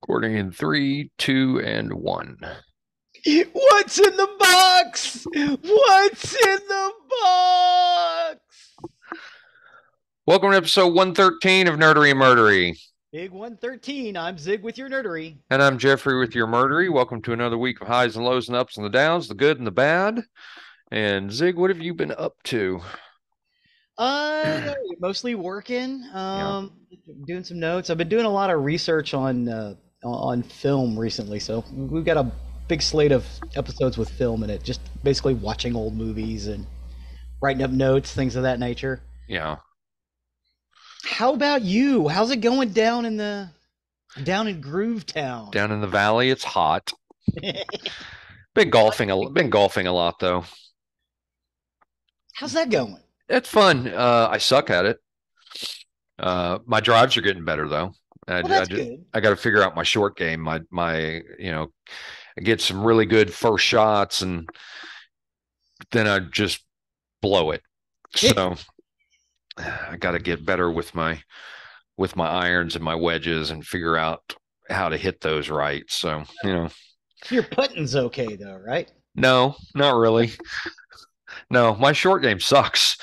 Recording in three, two, and one. What's in the box? What's in the box? Welcome to episode 113 of Nerdery and Murdery. Big 113. I'm Zig with your nerdery. And I'm Jeffrey with your Murdery. Welcome to another week of highs and lows and ups and the downs, the good and the bad. And Zig, what have you been up to? Mostly working. Yeah. Doing some notes. I've been doing a lot of research on film recently, so we've got a big slate of episodes with film in it. Just basically watching old movies and writing up notes, things of that nature. Yeah. How about you? How's it going down in Groovetown? Down in the valley, it's hot. Been golfing a lot though. How's that going? It's fun. I suck at it. My drives are getting better though. That's good. I got to figure out my short game. I get some really good first shots and then I just blow it. So I got to get better with my irons and my wedges and figure out how to hit those right. So, Your putting's okay though, right? No, not really. No, my short game sucks.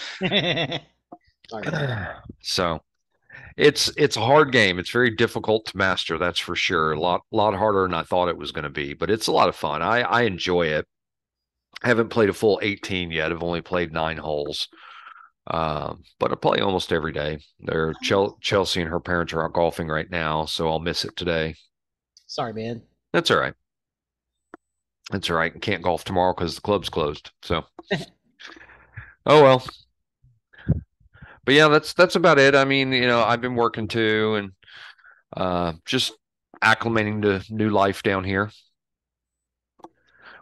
So it's a hard game. It's very difficult to master, that's for sure. A lot harder than I thought it was going to be, but it's a lot of fun. I enjoy it. I haven't played a full 18 yet. I've only played 9 holes. But I play almost every day. Chelsea and her parents are out golfing right now, so I'll miss it today. Sorry, man. That's all right. That's all right. Can't golf tomorrow because the club's closed. So, oh well. But yeah, that's about it. I mean, I've been working too, and just acclimating to new life down here.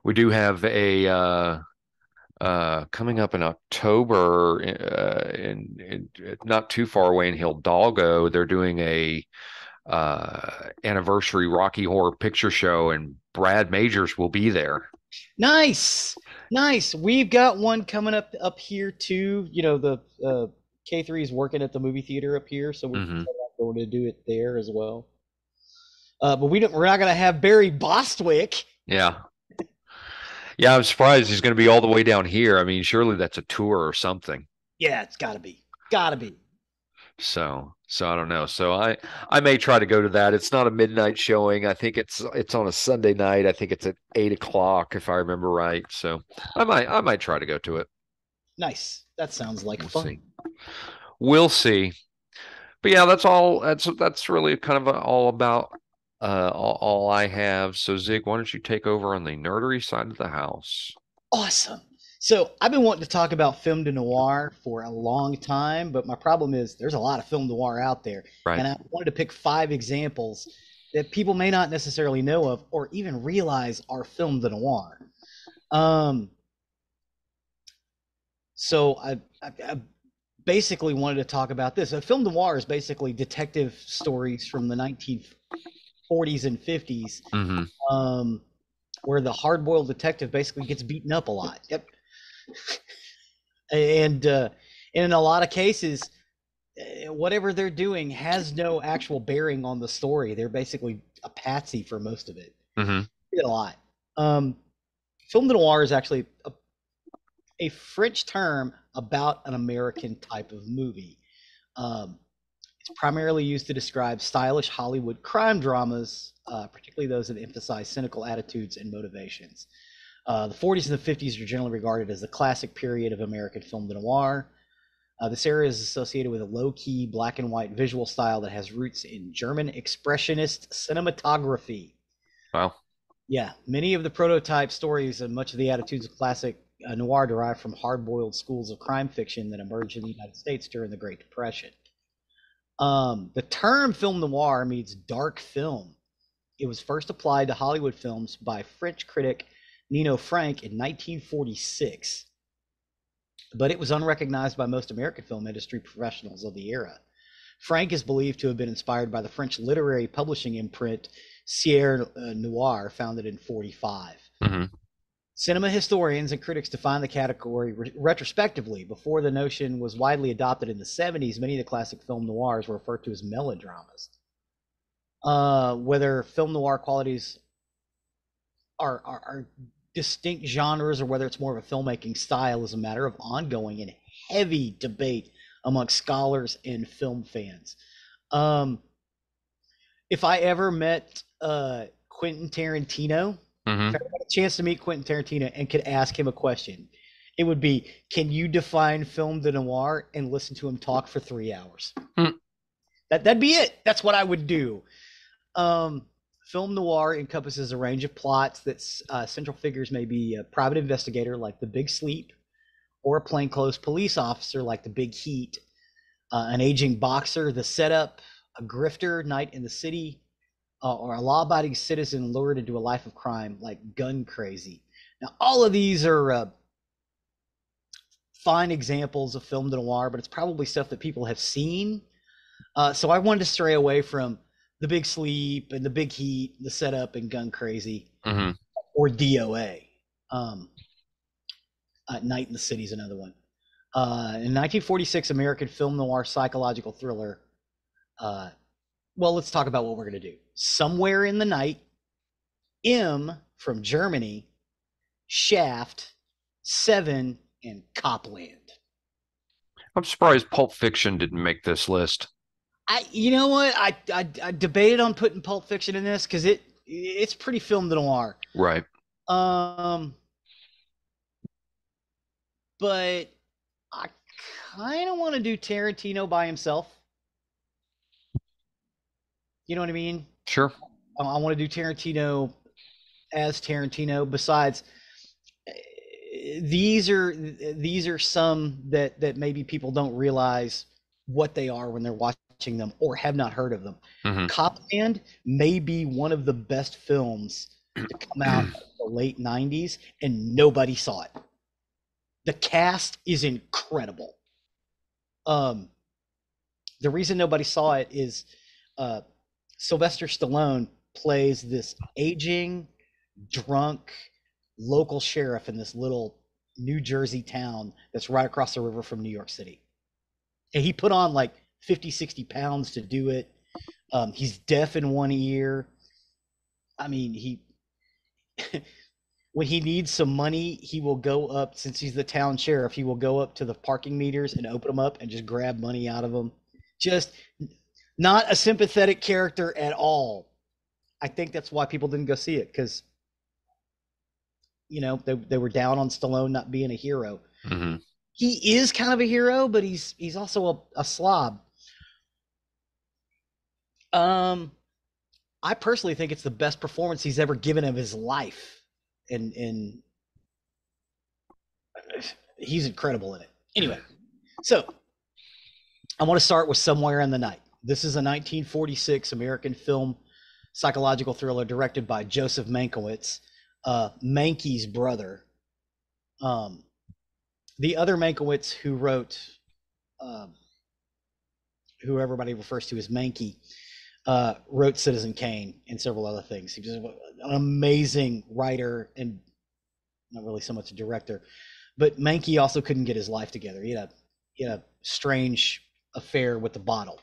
We do have a coming up in October, in not too far away in Hidalgo, they're doing a anniversary Rocky Horror Picture Show, and Brad Majors will be there. Nice. We've got one coming up here too. The K3 is working at the movie theater up here, so we're going to do it there as well. But we're not going to have Barry Bostwick. Yeah. Yeah, I'm surprised he's going to be all the way down here. I mean, surely that's a tour or something. Yeah, it's got to be. So I don't know. So I may try to go to that. It's not a midnight showing. I think it's on a Sunday night. I think it's at 8 o'clock if I remember right. So I might try to go to it. Nice. That sounds like fun. We'll see. But yeah, that's all. That's really kind of all about all I have. So Zig, why don't you take over on the nerdery side of the house? Awesome. So I've been wanting to talk about film noir for a long time, but my problem is there's a lot of film noir out there. Right. And I wanted to pick 5 examples that people may not necessarily know of or even realize are film noir. So I basically wanted to talk about this. A film noir is basically detective stories from the 1940s and 50s, where the hard-boiled detective basically gets beaten up a lot. Yep. And in a lot of cases, whatever they're doing has no actual bearing on the story. They're basically a patsy for most of it. A lot. Film noir is actually a French term about an American type of movie. It's primarily used to describe stylish Hollywood crime dramas, particularly those that emphasize cynical attitudes and motivations. The 40s and the 50s are generally regarded as the classic period of American film noir. This era is associated with a low-key black and white visual style that has roots in German expressionist cinematography. Wow. Yeah, many of the prototype stories and much of the attitudes of classic noir derive from hard-boiled schools of crime fiction that emerged in the United States during the Great Depression. The term film noir means dark film. It was first applied to Hollywood films by French critic Nino Frank in 1946, but it was unrecognized by most American film industry professionals of the era. Frank is believed to have been inspired by the French literary publishing imprint Sierra Noir, founded in 1945. Cinema historians and critics define the category retrospectively. Before the notion was widely adopted in the 1970s, many of the classic film noirs were referred to as melodramas. whether film noir qualities are distinct genres or whether it's more of a filmmaking style is a matter of ongoing and heavy debate amongst scholars and film fans. Um, if I ever met Quentin Tarantino, if I Mm-hmm. had a chance to meet Quentin Tarantino and could ask him a question, it would be, "Can you define film de noir?" and listen to him talk for 3 hours. Hmm. That'd be it. That's what I would do. Um, Film noir encompasses a range of plots that central figures may be a private investigator like The Big Sleep, or a plainclothes police officer like The Big Heat, an aging boxer, The Setup, a grifter, Night in the City, or a law-abiding citizen lured into a life of crime like Gun Crazy. Now, all of these are fine examples of film noir, but it's probably stuff that people have seen. So I wanted to stray away from The Big Sleep and The Big Heat, The Setup, and Gun Crazy, Mm-hmm. or DOA. Um, Night in the City is another one. In 1946, American film noir psychological thriller. Well, let's talk about what we're going to do. Somewhere in the Night, M from Germany, Shaft, Seven, and Copland. I'm surprised Pulp Fiction didn't make this list. You know what? I debated on putting Pulp Fiction in this because it's pretty film noir. Right. Um, but I kind of want to do Tarantino by himself. You know what I mean? Sure. I want to do Tarantino as Tarantino. Besides, these are some that maybe people don't realize what they are when they're watching them or have not heard of them. Mm-hmm. Copland may be one of the best films to come out of the late 90s, and nobody saw it. The cast is incredible. Um, the reason nobody saw it is uh, Sylvester Stallone plays this aging, drunk local sheriff in this little New Jersey town that's right across the river from New York City. And he put on like 50, 60 pounds to do it. He's deaf in one ear. I mean, he when he needs some money, he will go up, since he's the town sheriff, he will go up to the parking meters and open them up and just grab money out of them. Just not a sympathetic character at all. I think that's why people didn't go see it, because they were down on Stallone not being a hero. Mm-hmm. He is kind of a hero, but he's also a slob. Um, I personally think it's the best performance he's ever given of his life, and he's incredible in it. Anyway, so I want to start with Somewhere in the Night. This is a 1946 American film psychological thriller directed by Joseph Mankiewicz, Mankey's brother. The other Mankiewicz who wrote, who everybody refers to as Mankey, wrote Citizen Kane and several other things. He was an amazing writer and not really so much a director. But Mankey also couldn't get his life together. He had a strange affair with the bottle.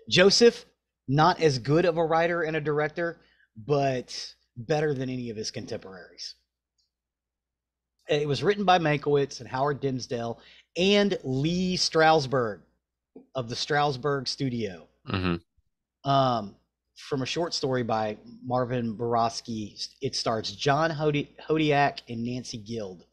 Joseph, not as good of a writer and a director, but better than any of his contemporaries. It was written by Mankiewicz and Howard Dimsdale and Lee Strasberg of the Strasberg Studio. Mm-hmm. From a short story by Marvin Borowski, it stars John Hodiak and Nancy Guild.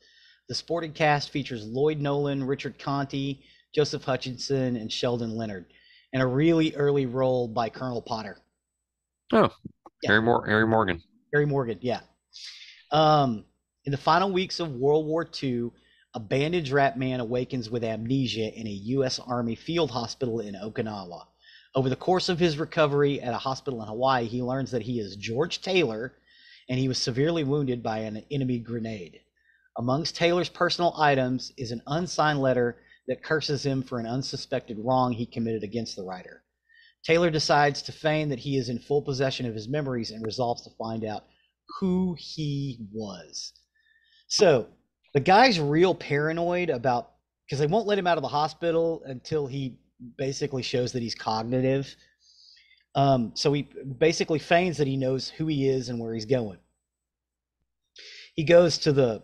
The sporting cast features Lloyd Nolan, Richard Conte, Joseph Hutchinson, and Sheldon Leonard, and a really early role by Colonel Potter. Oh, yeah. Harry Morgan. Harry Morgan, yeah. In the final weeks of World War II, a bandaged rat man awakens with amnesia in a U.S. Army field hospital in Okinawa. Over the course of his recovery at a hospital in Hawaii, he learns that he is George Taylor, and he was severely wounded by an enemy grenade. Amongst Taylor's personal items is an unsigned letter that curses him for an unsuspected wrong he committed against the writer. Taylor decides to feign that he is in full possession of his memories and resolves to find out who he was. So the guy's real paranoid about, because they won't let him out of the hospital until he basically shows that he's cognitive. So he basically feigns that he knows who he is and where he's going. He goes to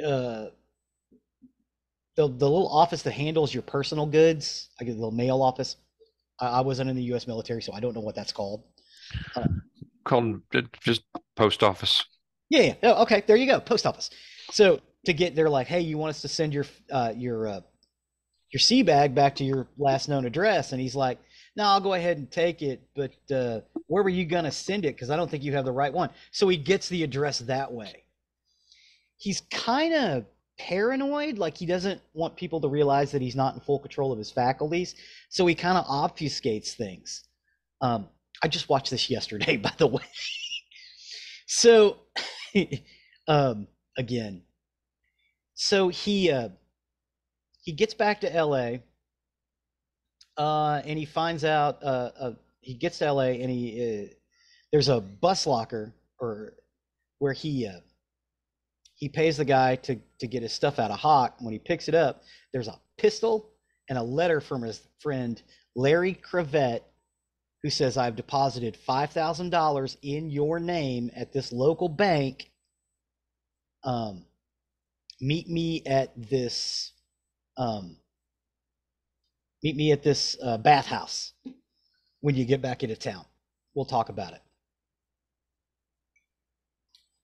uh, the little office that handles your personal goods, like a little mail office. I wasn't in the U.S. military, so I don't know what that's called. Called it just post office. Yeah, yeah. Oh, okay. There you go. Post office. So to get, they're like, hey, you want us to send your sea bag back to your last known address? And he's like, no, I'll go ahead and take it, but where were you gonna send it? Because I don't think you have the right one. So he gets the address that way. He's kind of paranoid, like he doesn't want people to realize that he's not in full control of his faculties. So he kind of obfuscates things. I just watched this yesterday, by the way. So, again, so he gets back to L.A. And he finds out he gets to L.A. and there's a bus locker or where he pays the guy to get his stuff out of Hawk. When he picks it up, there's a pistol and a letter from his friend Larry Cravette, who says, I've deposited $5,000 in your name at this local bank. Meet me at this bathhouse when you get back into town. We'll talk about it.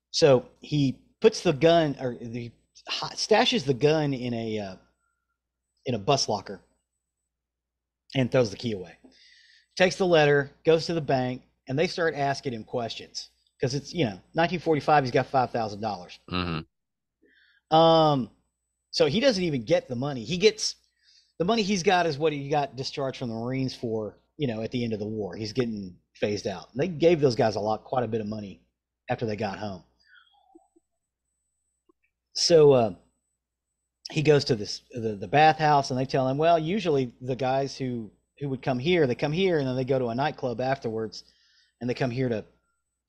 So he puts the gun, or he stashes the gun in a bus locker and throws the key away. Takes the letter, goes to the bank, and they start asking him questions because it's 1945. He's got $5,000. So he doesn't even get the money. He gets the money he's got is what he got discharged from the Marines for. At the end of the war, he's getting phased out. They gave those guys quite a bit of money after they got home. So he goes to the bathhouse, and they tell him, well, usually the guys who would come here, they come here, and then they go to a nightclub afterwards, and they come here to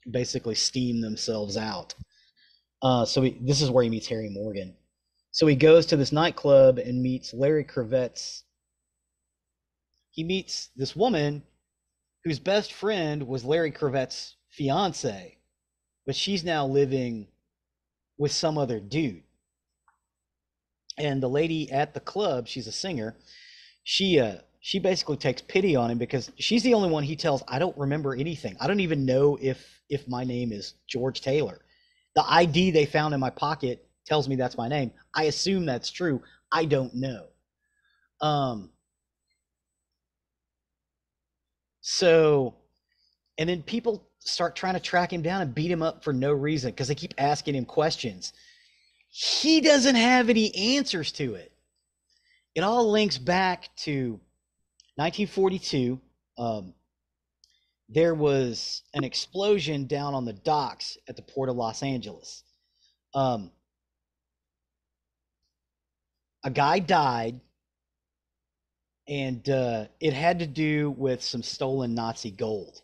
basically steam themselves out. This is where he meets Harry Morgan. So he goes to this nightclub and meets Larry Cravette's. He meets this woman whose best friend was Larry Cravette's fiance, but she's now living with some other dude. And the lady at the club, she's a singer. She basically takes pity on him because she's the only one he tells, I don't remember anything. I don't even know if my name is George Taylor. The ID they found in my pocket tells me that's my name. I assume that's true. I don't know. So, and then people start trying to track him down and beat him up for no reason because they keep asking him questions. He doesn't have any answers to it. It all links back to 1942. There was an explosion down on the docks at the port of Los Angeles. A guy died, and it had to do with some stolen Nazi gold.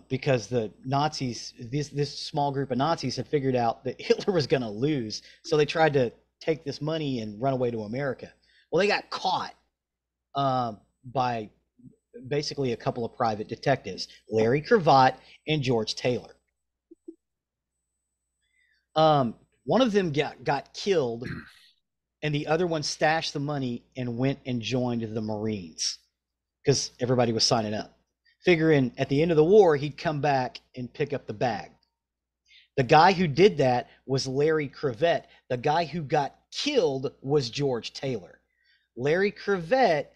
Because the Nazis, this small group of Nazis, had figured out that Hitler was going to lose, so they tried to take this money and run away to America. Well, they got caught by basically a couple of private detectives, Larry Cravat and George Taylor. One of them got killed, and the other one stashed the money and went and joined the Marines because everybody was signing up, figuring at the end of the war he'd come back and pick up the bag. The guy who did that was Larry Cravette. The guy who got killed was George Taylor. Larry Cravette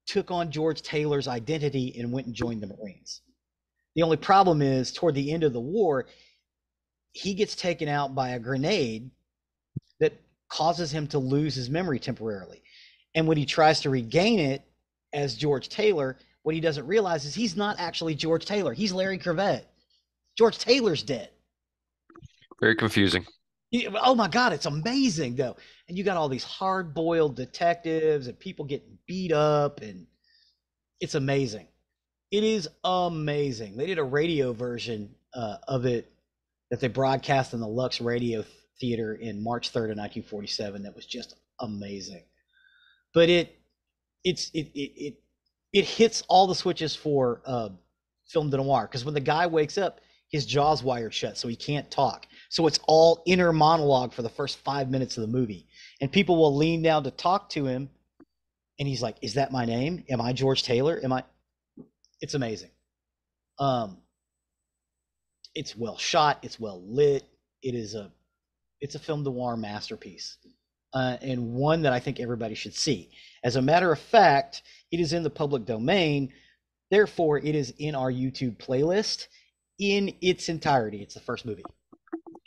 took on George Taylor's identity and went and joined the Marines. The only problem is, toward the end of the war, he gets taken out by a grenade that causes him to lose his memory temporarily. And when he tries to regain it as George Taylor, what he doesn't realize is he's not actually George Taylor. He's Larry Cravette. George Taylor's dead. Very confusing. Oh my God, it's amazing though. And you got all these hard-boiled detectives and people getting beat up, and it's amazing. It is amazing. They did a radio version of it that they broadcast in the Lux Radio Theater in March 3rd of 1947. That was just amazing. But it hits all the switches for film noir, because when the guy wakes up, his jaw's wired shut, so he can't talk. So it's all inner monologue for the first 5 minutes of the movie, and people will lean down to talk to him, and he's like, "Is that my name? Am I George Taylor? Am I?" It's amazing. Um, it's well shot. It's well lit. It's a film noir masterpiece, and one that I think everybody should see. As a matter of fact, it is in the public domain. Therefore, it is in our YouTube playlist in its entirety. It's the first movie,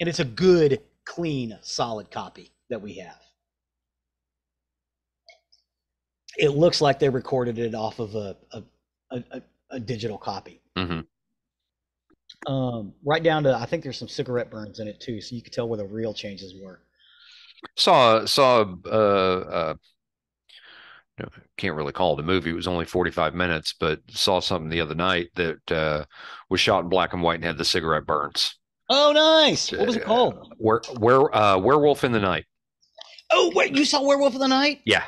and it's a good, clean, solid copy that we have. It looks like they recorded it off of a digital copy. Mm-hmm. Right down to, I think there's some cigarette burns in it too, so you could tell where the real changes were. Saw can't really call it a movie. It was only 45 minutes, but saw something the other night that was shot in black and white and had the cigarette burns. Oh, nice. What was it called? Werewolf in the Night. Oh, wait, you saw Werewolf of the Night? Yeah.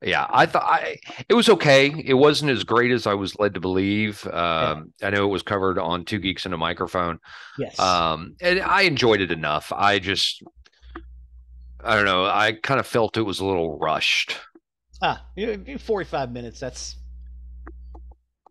Yeah, I thought it was okay. It wasn't as great as I was led to believe. I know it was covered on Two Geeks and a Microphone. Yes. And I enjoyed it enough. I don't know. I kind of felt it was a little rushed. 45 minutes.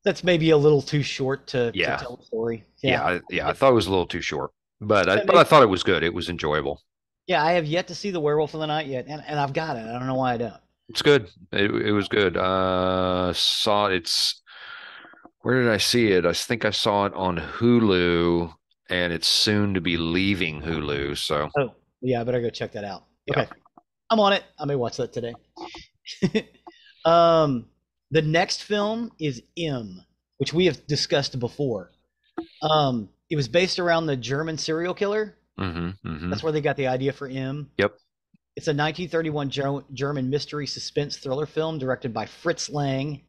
That's maybe a little too short to tell a story. Yeah. I thought it was a little too short, but I thought it was good. It was enjoyable. Yeah, I have yet to see the Werewolf of the Night yet, and I've got it. I don't know why I don't. It's good. It was good. Where did I see it? I think I saw it on Hulu, and it's soon to be leaving Hulu. So, oh yeah, I better go check that out. Yeah. Okay, I'm on it. I may watch that today. The next film is M, which we have discussed before. It was based around the German serial killer. That's where they got the idea for M. Yep. It's a 1931 German mystery suspense thriller film directed by Fritz Lang,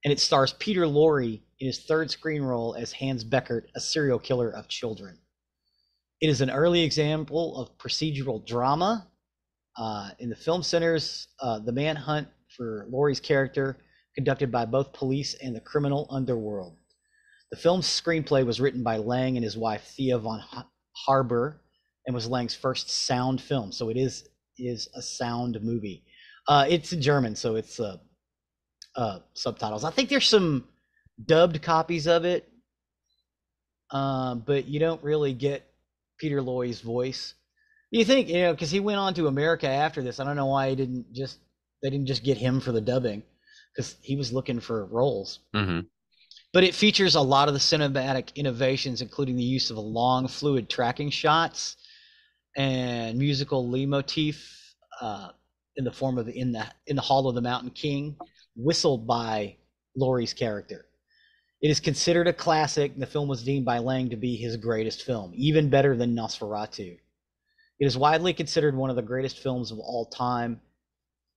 and it stars Peter Lorre in his third screen role as Hans Beckert, a serial killer of children. It is an early example of procedural drama. In the film centers the manhunt for Lorre's character, conducted by both police and the criminal underworld. The film's screenplay was written by Lang and his wife Thea von Harber, and was Lang's first sound film. So it is a sound movie. It's in German, so it's subtitles. I think there's some dubbed copies of it, but you don't really get Peter Lorre's voice. You think, because he went on to America after this. I don't know why they didn't just get him for the dubbing, because he was looking for roles. But it features a lot of the cinematic innovations, including the use of long fluid tracking shots and musical leitmotif in the form of in the Hall of the Mountain King, whistled by Lorre's character. It is considered a classic, and the film was deemed by Lang to be his greatest film, even better than Nosferatu. It is widely considered one of the greatest films of all time,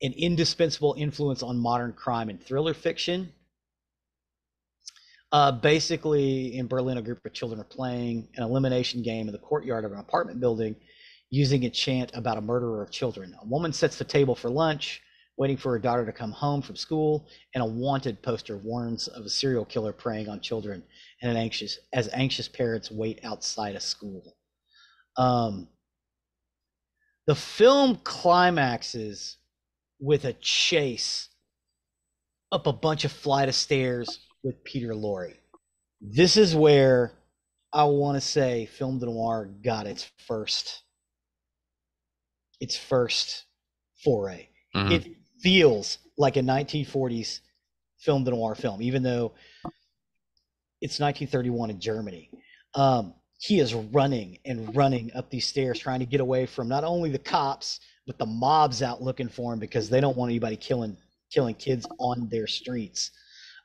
an indispensable influence on modern crime and thriller fiction. Basically, in Berlin, a group of children are playing an elimination game in the courtyard of an apartment building using a chant about a murderer of children. A woman sets the table for lunch, waiting for her daughter to come home from school, and a wanted poster warns of a serial killer preying on children and anxious parents wait outside a school. The film climaxes with a chase up a bunch of flight of stairs with Peter Lorre. This is where I want to say film noir got its first foray. It feels like a 1940s film noir film, even though it's 1931 in Germany. He is running and running up these stairs, trying to get away from not only the cops, but the mobs out looking for him, because they don't want anybody killing kids on their streets.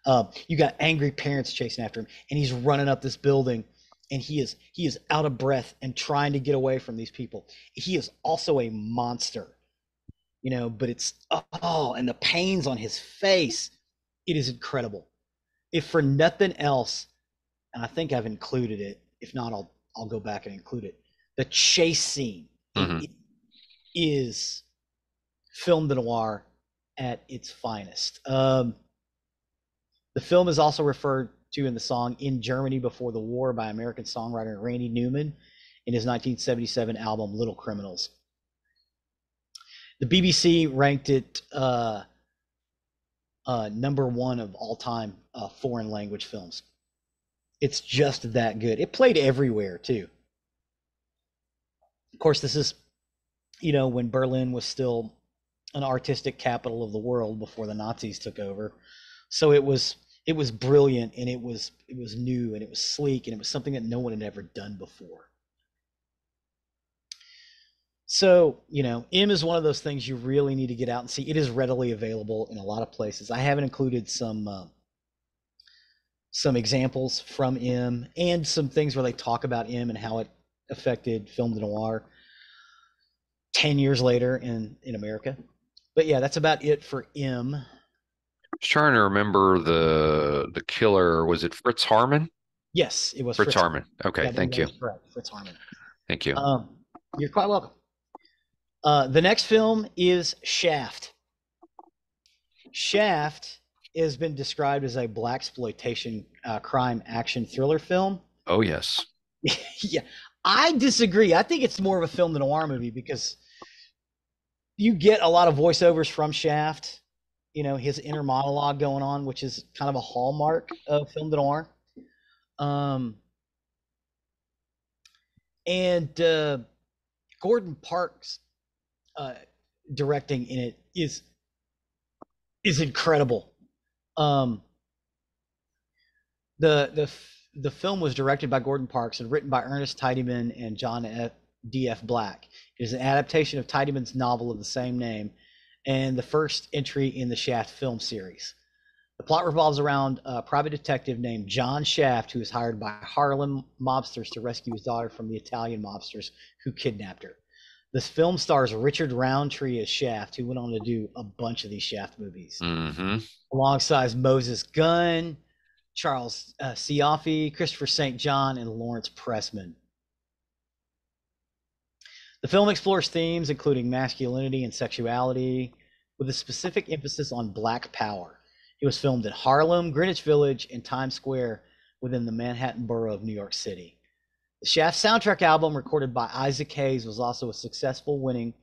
You got angry parents chasing after him, and he's running up this building, and he is out of breath and trying to get away from these people. He is also a monster, but it's and the pains on his face, it is incredible. If for nothing else, and I think I've included it, if not, I'll go back and include it. The chase scene is film noir at its finest. The film is also referred to in the song In Germany Before the War by American songwriter Randy Newman in his 1977 album Little Criminals. The BBC ranked it #1 of all time foreign language films. It's just that good. It played everywhere too. Of course, this is, when Berlin was still an artistic capital of the world before the Nazis took over. So it was brilliant, and it was new, and it was sleek, and it was something that no one had ever done before. So, M is one of those things you really need to get out and see. It is readily available in a lot of places. I haven't included some examples from M and some things where they talk about M and how it affected film noir 10 years later in America. But yeah, that's about it for M. I was trying to remember the killer. Was it Fritz Harman? Yes, it was Fritz Fritz Harman. Harman. Okay, Yeah, thank that you. is correct. Fritz Harman. Thank you. You're quite welcome. The next film is Shaft. Shaft has been described as a blaxploitation crime action thriller film. Oh, yes. Yeah, I disagree. I think it's more of a film noir movie because you get a lot of voiceovers from Shaft. His inner monologue going on, which is kind of a hallmark of film noir. And Gordon Parks directing in it is incredible. The film was directed by Gordon Parks and written by Ernest Tidyman and John D.F. Black. It is an adaptation of Tidyman's novel of the same name and the first entry in the Shaft film series. The plot revolves around a private detective named John Shaft, who is hired by Harlem mobsters to rescue his daughter from the Italian mobsters who kidnapped her. This film stars Richard Roundtree as Shaft, who went on to do a bunch of these Shaft movies, alongside Moses Gunn, Charles Ciaffi, Christopher St. John, and Lawrence Pressman. The film explores themes including masculinity and sexuality, with a specific emphasis on Black power. It was filmed in Harlem, Greenwich Village, and Times Square within the Manhattan borough of New York City. The Shaft soundtrack album, recorded by Isaac Hayes, was also a successful, winning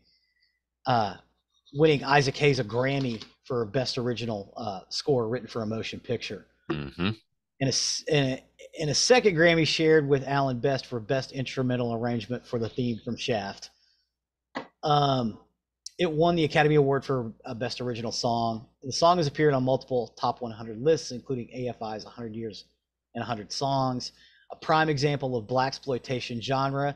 Isaac Hayes a Grammy for Best Original Score written for a motion picture. Mm-hmm. And a second Grammy shared with Alan Best for Best Instrumental Arrangement for the theme from Shaft. It won the Academy Award for Best Original Song. The song has appeared on multiple top 100 lists, including AFI's 100 Years and 100 Songs. A prime example of blaxploitation genre.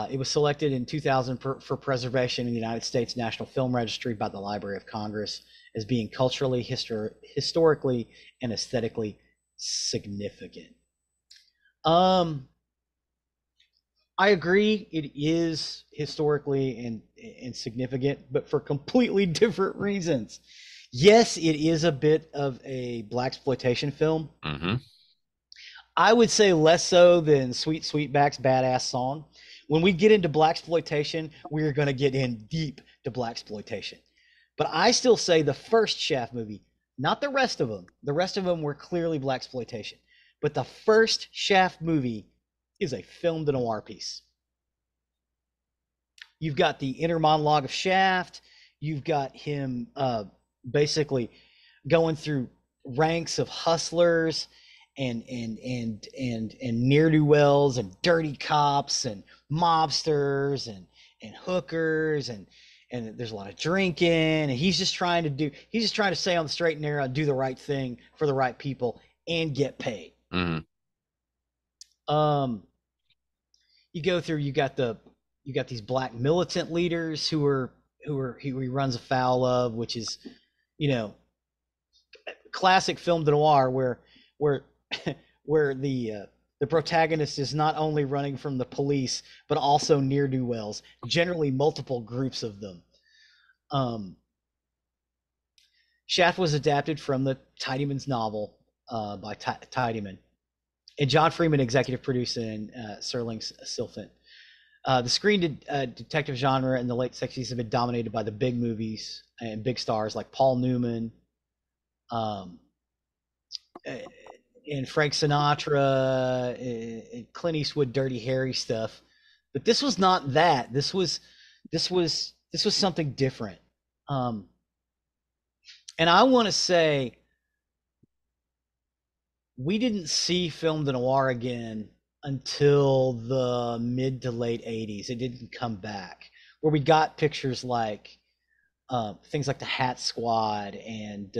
It was selected in 2000 for preservation in the United States National Film Registry by the Library of Congress as being culturally, historically, and aesthetically significant. I agree, it is historically and significant, but for completely different reasons. Yes, it is a bit of a blaxploitation film. Mm-hmm. I would say less so than Sweet Sweetback's Badass Song. When we get into blaxploitation, we're going to get in deep to blaxploitation. But I still say the first Shaft movie, not the rest of them. The rest of them were clearly blaxploitation. But the first Shaft movie is a film noir piece. You've got the inner monologue of Shaft. You've got him basically going through ranks of hustlers and ne'er-do-wells and dirty cops and mobsters and hookers and there's a lot of drinking, and he's just trying to stay on the straight and narrow, do the right thing for the right people and get paid. Mm-hmm. You go through, you got these black militant leaders who he runs afoul of, which is, classic film noir where the protagonist is not only running from the police but also ne'er-do-wells, generally multiple groups of them. Shaft was adapted from the Tidyman's novel by Tidyman, and John Freeman executive produced and Serling Silfant. The screen detective genre in the late 60s had been dominated by the big movies and big stars like Paul Newman, uh, and Frank Sinatra, and Clint Eastwood, Dirty Harry stuff. But this was not that. This was something different. Um, and I want to say we didn't see film noir again until the mid to late 80s. It didn't come back. Where we got pictures like things like the Hat Squad and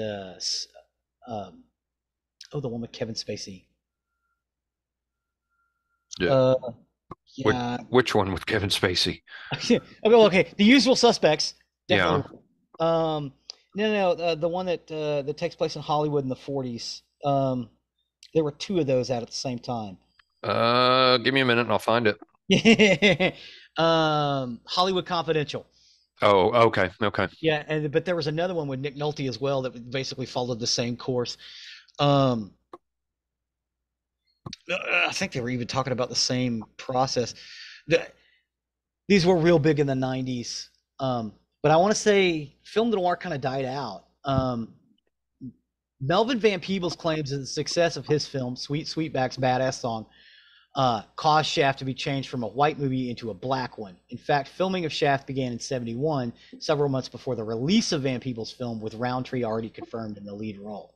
um, the one with Kevin Spacey. Yeah. Uh, Which, yeah. which one with Kevin Spacey? Okay. The Usual Suspects, Yeah. definitely. Um, no, the one that takes place in Hollywood in the 40s. There were two of those out at the same time. Give me a minute and I'll find it. Hollywood Confidential. Oh, okay, okay. Yeah, but there was another one with Nick Nolte as well that basically followed the same course. Um, I think they were even talking about the same process. The, these were real big in the 90s. But I want to say film noir kind of died out. Melvin Van Peebles claims that the success of his film, Sweet Sweetback's Badass Song, caused Shaft to be changed from a white movie into a black one. In fact, filming of Shaft began in 71, several months before the release of Van Peebles' film, with Roundtree already confirmed in the lead role.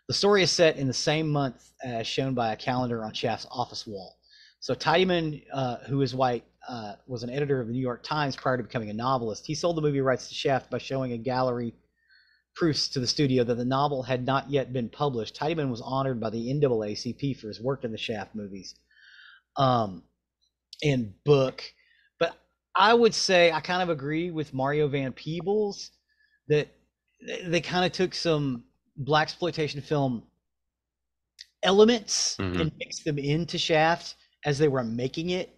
The story is set in the same month as shown by a calendar on Shaft's office wall. So Tidyman, who is white, was an editor of the New York Times prior to becoming a novelist. He sold the movie rights to Shaft by showing a gallery proofs to the studio that the novel had not yet been published. Tidyman was honored by the NAACP for his work in the Shaft movies and book. But I would say I kind of agree with Mario Van Peebles that they kind of took some blaxploitation film elements Hmm. and mixed them into Shaft as they were making it.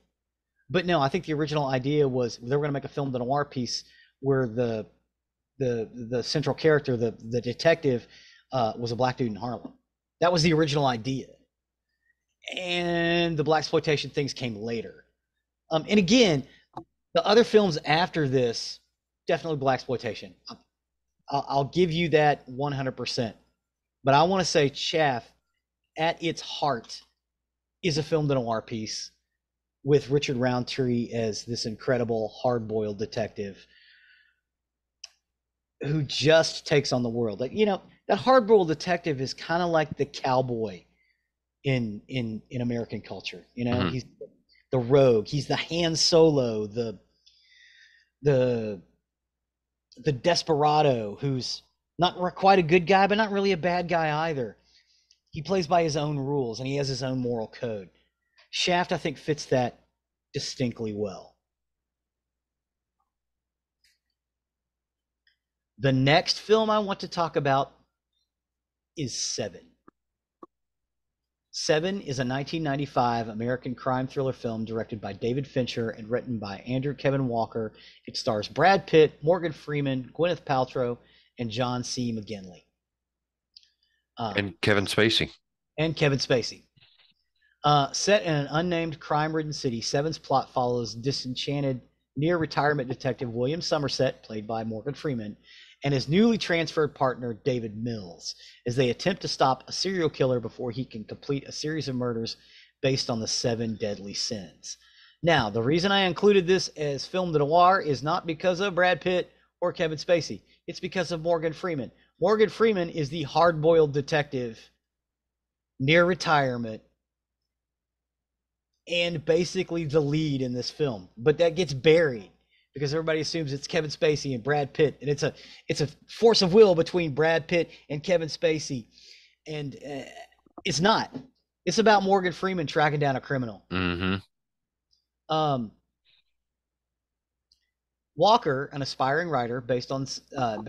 But no, I think the original idea was they were going to make a film noir piece where the central character, the detective, was a black dude in Harlem. That was the original idea, and the blaxploitation things came later. And again, the other films after this definitely blaxploitation. I'll give you that 100%. But I want to say Chaff, at its heart, is a film noir piece with Richard Roundtree as this incredible hard-boiled detective who just takes on the world. Like, that hard-boiled detective is kind of like the cowboy in American culture. Hmm. He's the rogue. He's the Han Solo, the the desperado who's not quite a good guy, but not really a bad guy either. He plays by his own rules and he has his own moral code. Shaft, I think, fits that distinctly well. The next film I want to talk about is Seven. Seven is a 1995 American crime thriller film directed by David Fincher and written by Andrew Kevin Walker. It stars Brad Pitt, Morgan Freeman, Gwyneth Paltrow, and John C. McGinley. And Kevin Spacey. And Kevin Spacey. Set in an unnamed crime-ridden city, Seven's plot follows disenchanted near-retirement detective William Somerset, played by Morgan Freeman, and his newly transferred partner David Mills, as they attempt to stop a serial killer before he can complete a series of murders based on the seven deadly sins. Now, the reason I included this as film noir is not because of Brad Pitt or Kevin Spacey. It's because of Morgan Freeman. Morgan Freeman is the hard-boiled detective near retirement and basically the lead in this film. But that gets buried because everybody assumes it's Kevin Spacey and Brad Pitt, and it's a force of will between Brad Pitt and Kevin Spacey, and it's not. It's about Morgan Freeman tracking down a criminal. Hmm. Um, Walker, an aspiring writer, based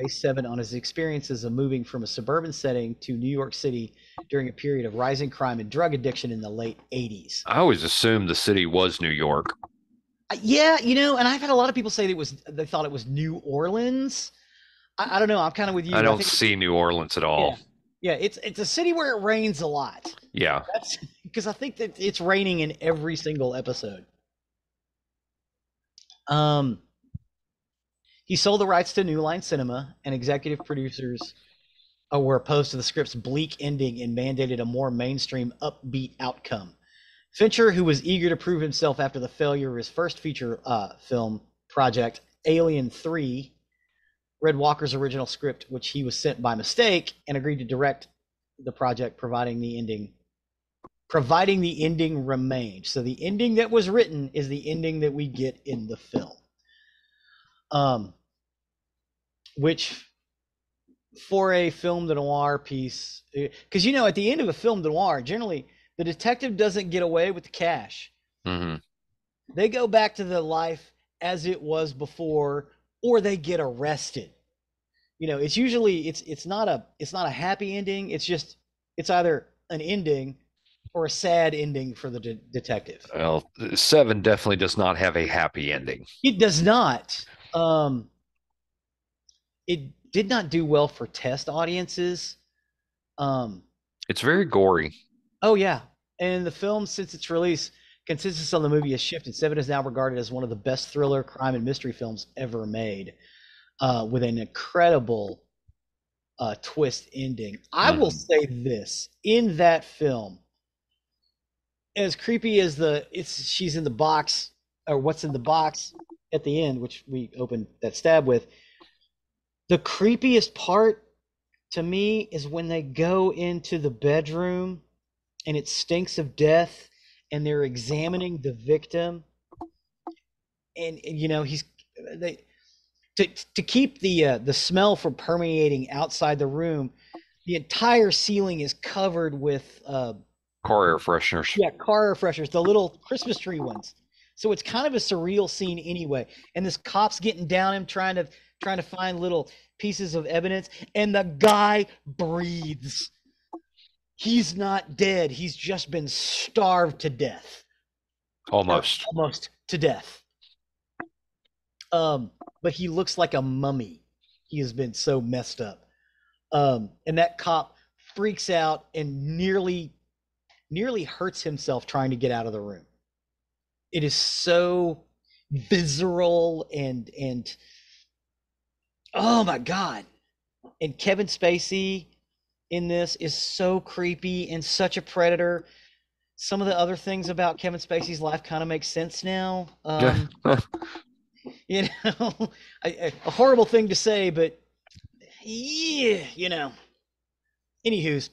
Seven on his experiences of moving from a suburban setting to New York City during a period of rising crime and drug addiction in the late '80s. I always assumed the city was New York. Yeah, and I've had a lot of people say they thought it was New Orleans. I don't know. I'm kind of with I you. I don't think see New Orleans at yeah, all. yeah. It's a city where it rains a lot. Yeah. That's because I think that it's raining in every single episode. Um, he sold the rights to New Line Cinema and executive producers were opposed to the script's bleak ending and mandated a more mainstream, upbeat outcome. Fincher, who was eager to prove himself after the failure of his first feature film project, Alien 3, read Walker's original script, which he was sent by mistake, and agreed to direct the project, providing the ending remained. So the ending that was written is the ending that we get in the film. Which for a film noir piece, because at the end of a film noir, generally the detective doesn't get away with the cash. Mm-hmm. They go back to the life as it was before, or they get arrested. It's usually it's not a happy ending. It's either an ending or a sad ending for the detective. Well, Seven definitely does not have a happy ending. It does not. It did not do well for test audiences. It's very gory. Oh yeah, and the film, since its release, consensus on the movie has shifted. Seven is now regarded as one of the best thriller, crime, and mystery films ever made, with an incredible twist ending. I will say this: in that film, as creepy as she's in the box, or what's in the box at the end, which we opened that stab with, the creepiest part to me is when they go into the bedroom and it stinks of death and they're examining the victim, and he's to keep the smell from permeating outside the room, the entire ceiling is covered with car air fresheners. Yeah, car air fresheners, the little Christmas tree ones. So it's kind of a surreal scene anyway. And this cop's getting down him, trying to find little pieces of evidence, and the guy breathes. He's not dead. He's just been starved to death. Almost to death. But he looks like a mummy. He has been so messed up. And that cop freaks out and nearly hurts himself trying to get out of the room. It is so visceral and oh my God. And Kevin Spacey in this is so creepy and such a predator. Some of the other things about Kevin Spacey's life kind of make sense now. A horrible thing to say, but yeah, anywho's.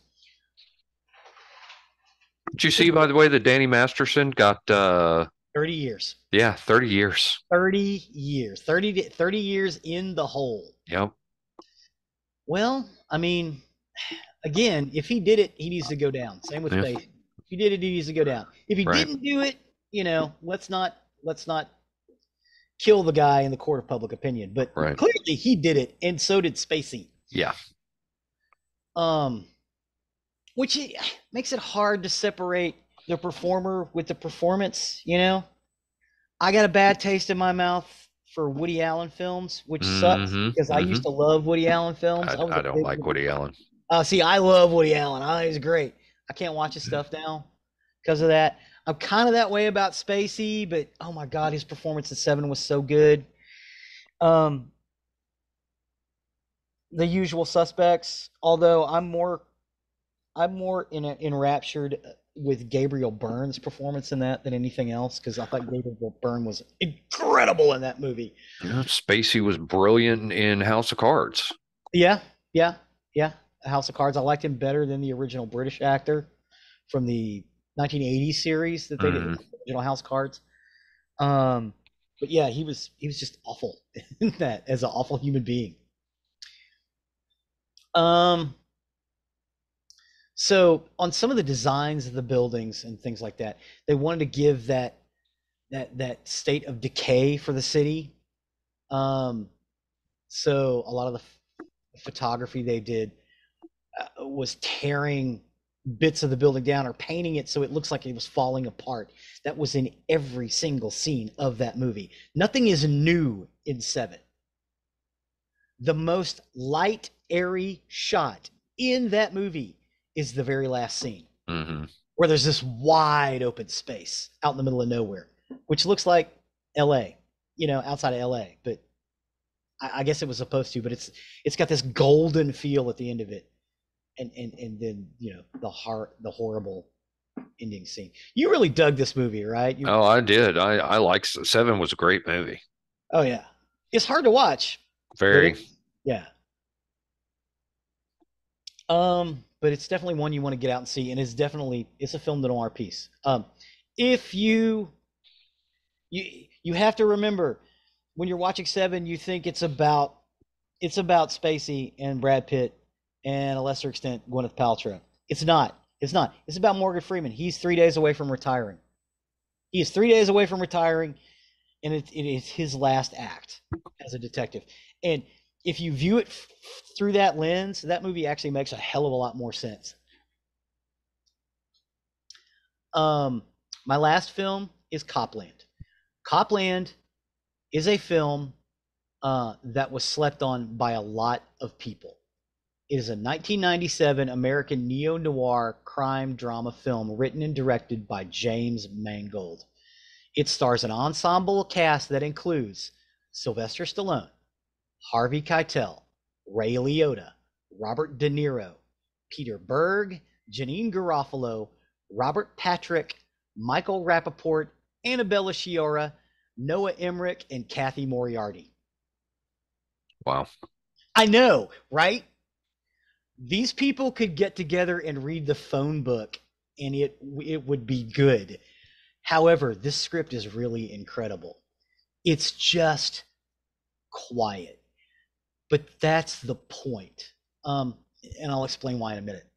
Did you see, by the way, that Danny Masterson got 30 years? Yeah, 30 years. 30 years. 30 years in the hole. Yep. Well, I mean, again, if he did it, he needs to go down. Same with Spacey. If he did it, he needs to go down. If he didn't do it, let's not kill the guy in the court of public opinion. But clearly he did it, and so did Spacey. Yeah. Which makes it hard to separate the performer with the performance. I got a bad taste in my mouth for Woody Allen films, which sucks because I used to love Woody Allen films. I don't like Woody Allen. See, I love Woody Allen. He's great. I can't watch his stuff now because of that. I'm kind of that way about Spacey, but oh my God, his performance in Seven was so good. The Usual Suspects, although I'm more enraptured with Gabriel Byrne's performance in that than anything else, because I thought Gabriel Byrne was incredible in that movie. Spacey was brilliant in House of Cards. Yeah. House of Cards. I liked him better than the original British actor from the 1980s series that they did, the original House of Cards. But yeah, he was just awful in that, as an awful human being. So on some of the designs of the buildings and things like that, they wanted to give that state of decay for the city. So a lot of the photography they did was tearing bits of the building down or painting it so it looks like it was falling apart. That was in every single scene of that movie. Nothing is new in Seven. The most light, airy shot in that movie is the very last scene, where there's this wide open space out in the middle of nowhere, which looks like LA, outside of LA, but I guess it was supposed to, but it's got this golden feel at the end of it. and then the horrible ending scene. You really dug this movie, right? Oh, I did. I like Seven was a great movie. Oh yeah, it's hard to watch, but Very. yeah. But it's definitely one you want to get out and see, and it's a film noir piece. If you have to remember when you're watching Seven, you think it's about Spacey and Brad Pitt and a lesser extent Gwyneth Paltrow. It's not. It's not. It's about Morgan Freeman. He's 3 days away from retiring. He is 3 days away from retiring, and it is his last act as a detective. And if you view it through that lens, that movie actually makes a hell of a lot more sense. My last film is Copland. Copland is a film that was slept on by a lot of people. It is a 1997 American neo-noir crime drama film written and directed by James Mangold. It stars an ensemble cast that includes Sylvester Stallone, Harvey Keitel, Ray Liotta, Robert De Niro, Peter Berg, Janine Garofalo, Robert Patrick, Michael Rappaport, Annabella Sciorra, Noah Emmerich, and Kathy Moriarty. Wow. I know, right? These people could get together and read the phone book and it would be good. However, this script is really incredible. It's just quiet. But that's the point. And I'll explain why in a minute.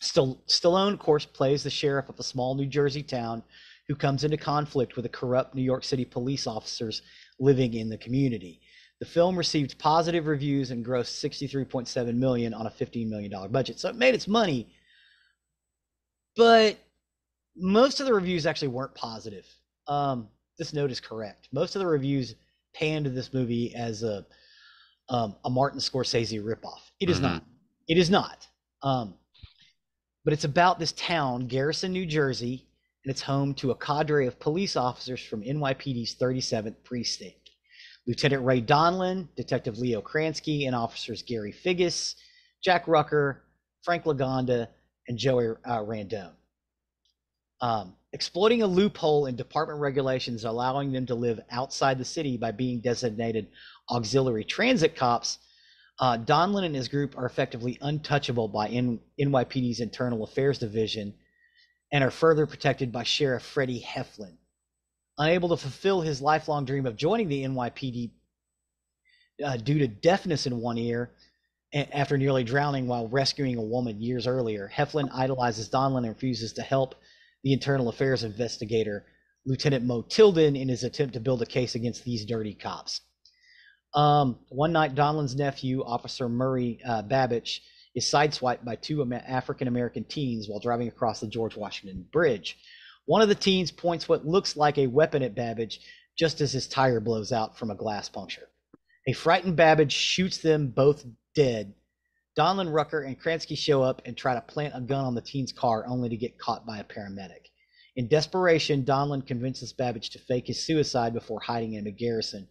Stallone, of course, plays the sheriff of a small New Jersey town who comes into conflict with the corrupt New York City police officers living in the community. The film received positive reviews and grossed $63.7 million on a $15 million budget. So it made its money, but most of the reviews actually weren't positive. This note is correct. Most of the reviews panned this movie as a Martin Scorsese ripoff. It is not. It is not. But it's about this town, Garrison, New Jersey, and it's home to a cadre of police officers from NYPD's 37th Precinct. Lieutenant Ray Donlin, Detective Leo Kransky, and officers Gary Figgis, Jack Rucker, Frank Lagonda, and Joey Randone. Exploiting a loophole in department regulations allowing them to live outside the city by being designated auxiliary transit cops, Donlin and his group are effectively untouchable by NYPD's Internal Affairs Division and are further protected by Sheriff Freddie Heflin. Unable to fulfill his lifelong dream of joining the NYPD due to deafness in one ear after nearly drowning while rescuing a woman years earlier, Heflin idolizes Donlin and refuses to help the Internal Affairs investigator, Lieutenant Mo Tilden, in his attempt to build a case against these dirty cops. One night, Donlin's nephew, Officer Murray Babbage, is sideswiped by two African-American teens while driving across the George Washington Bridge. One of the teens points what looks like a weapon at Babbage just as his tire blows out from a glass puncture. A frightened Babbage shoots them both dead. Donlin, Rucker, and Kransky show up and try to plant a gun on the teen's car only to get caught by a paramedic. In desperation, Donlin convinces Babbage to fake his suicide before hiding in a garrison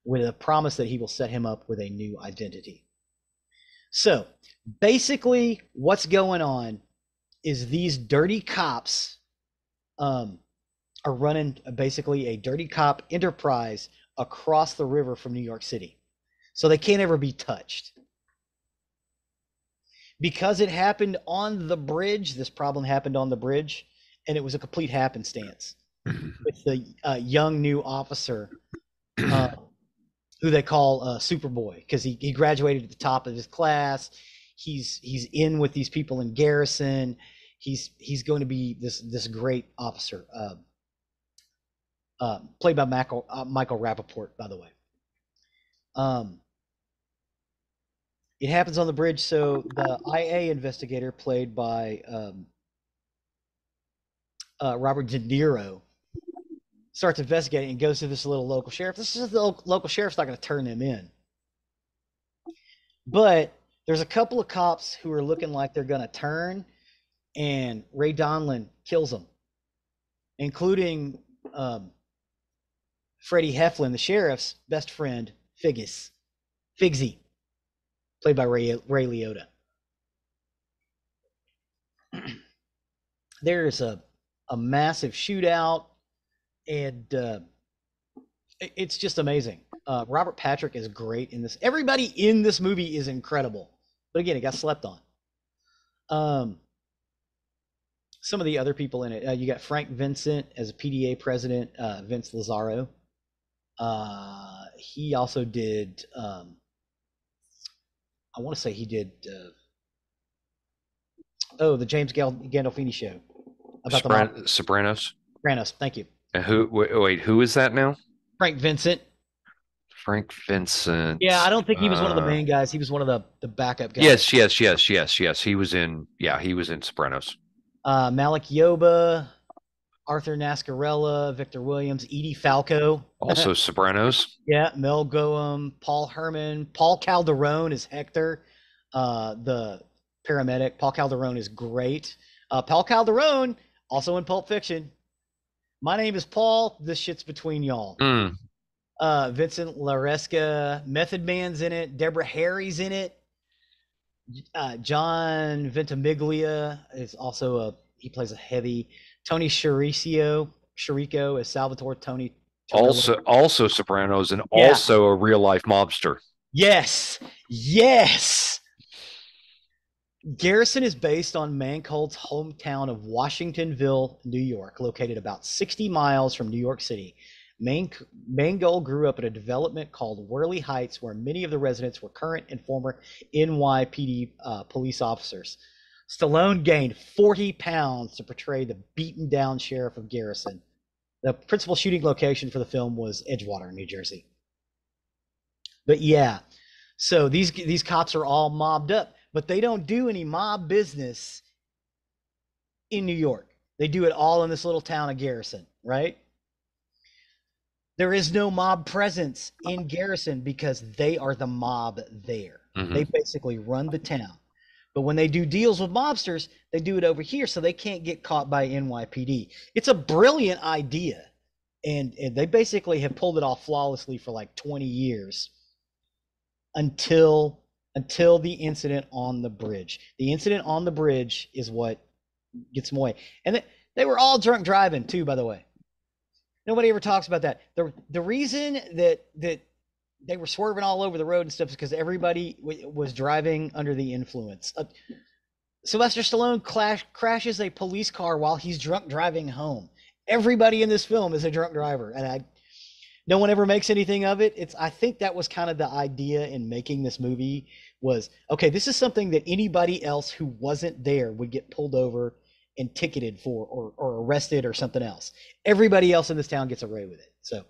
with a promise that he will set him up with a new identity. So basically what's going on is these dirty cops are running basically a dirty cop enterprise across the river from New York City. So they can't ever be touched. Because it happened on the bridge, this problem happened on the bridge, and it was a complete happenstance with the young new officer who they call Superboy, because he graduated at the top of his class. He's in with these people in garrison. He's going to be this great officer, played by Michael Rappaport, by the way. It happens on the bridge, so the IA investigator, played by Robert De Niro, starts investigating and goes to this little local sheriff. This is the local sheriff's not going to turn them in. But there's a couple of cops who are looking like they're going to turn, and Ray Donlin kills them, including Freddie Heflin, the sheriff's best friend, Figsy, played by Ray Liotta. There's a massive shootout, and it's just amazing. Robert Patrick is great in this. Everybody in this movie is incredible, but again, it got slept on. Some of the other people in it, you got Frank Vincent as a PDA president, Vince Lazaro. He also did. I want to say he did. The James Gandolfini show about the mob. Sopranos. Sopranos. Thank you. And wait, who is that now? Frank Vincent. Frank Vincent. Yeah, I don't think he was one of the main guys. He was one of the backup guys. Yes. He was in Sopranos. Malik Yoba, Arthur Nascarella, Victor Williams, Edie Falco. Also Sopranos. Yeah, Mel Goem, Paul Herman, Paul Calderone is Hector, the paramedic. Paul Calderone is great. Paul Calderone, also in Pulp Fiction. My name is Paul. This shit's between y'all. Vincent Laresca, Method Man's in it. Deborah Harry's in it. John Ventimiglia is also he plays a heavy. Tony Chirico as Salvatore Tony. Also Sopranos, and also a real life mobster. Yes. Garrison is based on Mancold's hometown of Washingtonville, New York, located about 60 miles from New York City. Mangold grew up at a development called Worley Heights, where many of the residents were current and former NYPD police officers. Stallone gained 40 pounds to portray the beaten down sheriff of Garrison. The principal shooting location for the film was Edgewater, New Jersey. But yeah, so these cops are all mobbed up, but they don't do any mob business in New York. They do it all in this little town of Garrison, right? There is no mob presence in Garrison because they are the mob there. Mm-hmm. They basically run the town. But when they do deals with mobsters, they do it over here so they can't get caught by NYPD. It's a brilliant idea. And they basically have pulled it off flawlessly for like 20 years until the incident on the bridge. The incident on the bridge is what gets them away. And they were all drunk driving too, by the way. Nobody ever talks about that. The reason that they were swerving all over the road and stuff is because everybody was driving under the influence. Sylvester Stallone crashes a police car while he's drunk driving home. Everybody in this film is a drunk driver, and no one ever makes anything of it. I think that was kind of the idea in making this movie was, okay, this is something that anybody else who wasn't there would get pulled over and ticketed for or arrested or something else. Everybody else in this town gets away with it. So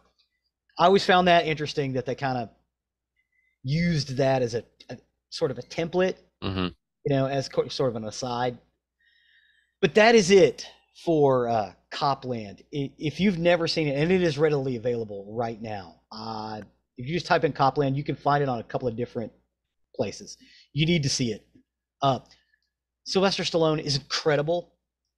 I always found that interesting that they kind of used that as a sort of a template, mm-hmm. As sort of an aside. But that is it for Copland. If you've never seen it, and it is readily available right now, if you just type in Copland, you can find it on a couple of different places. You need to see it. Sylvester Stallone is incredible.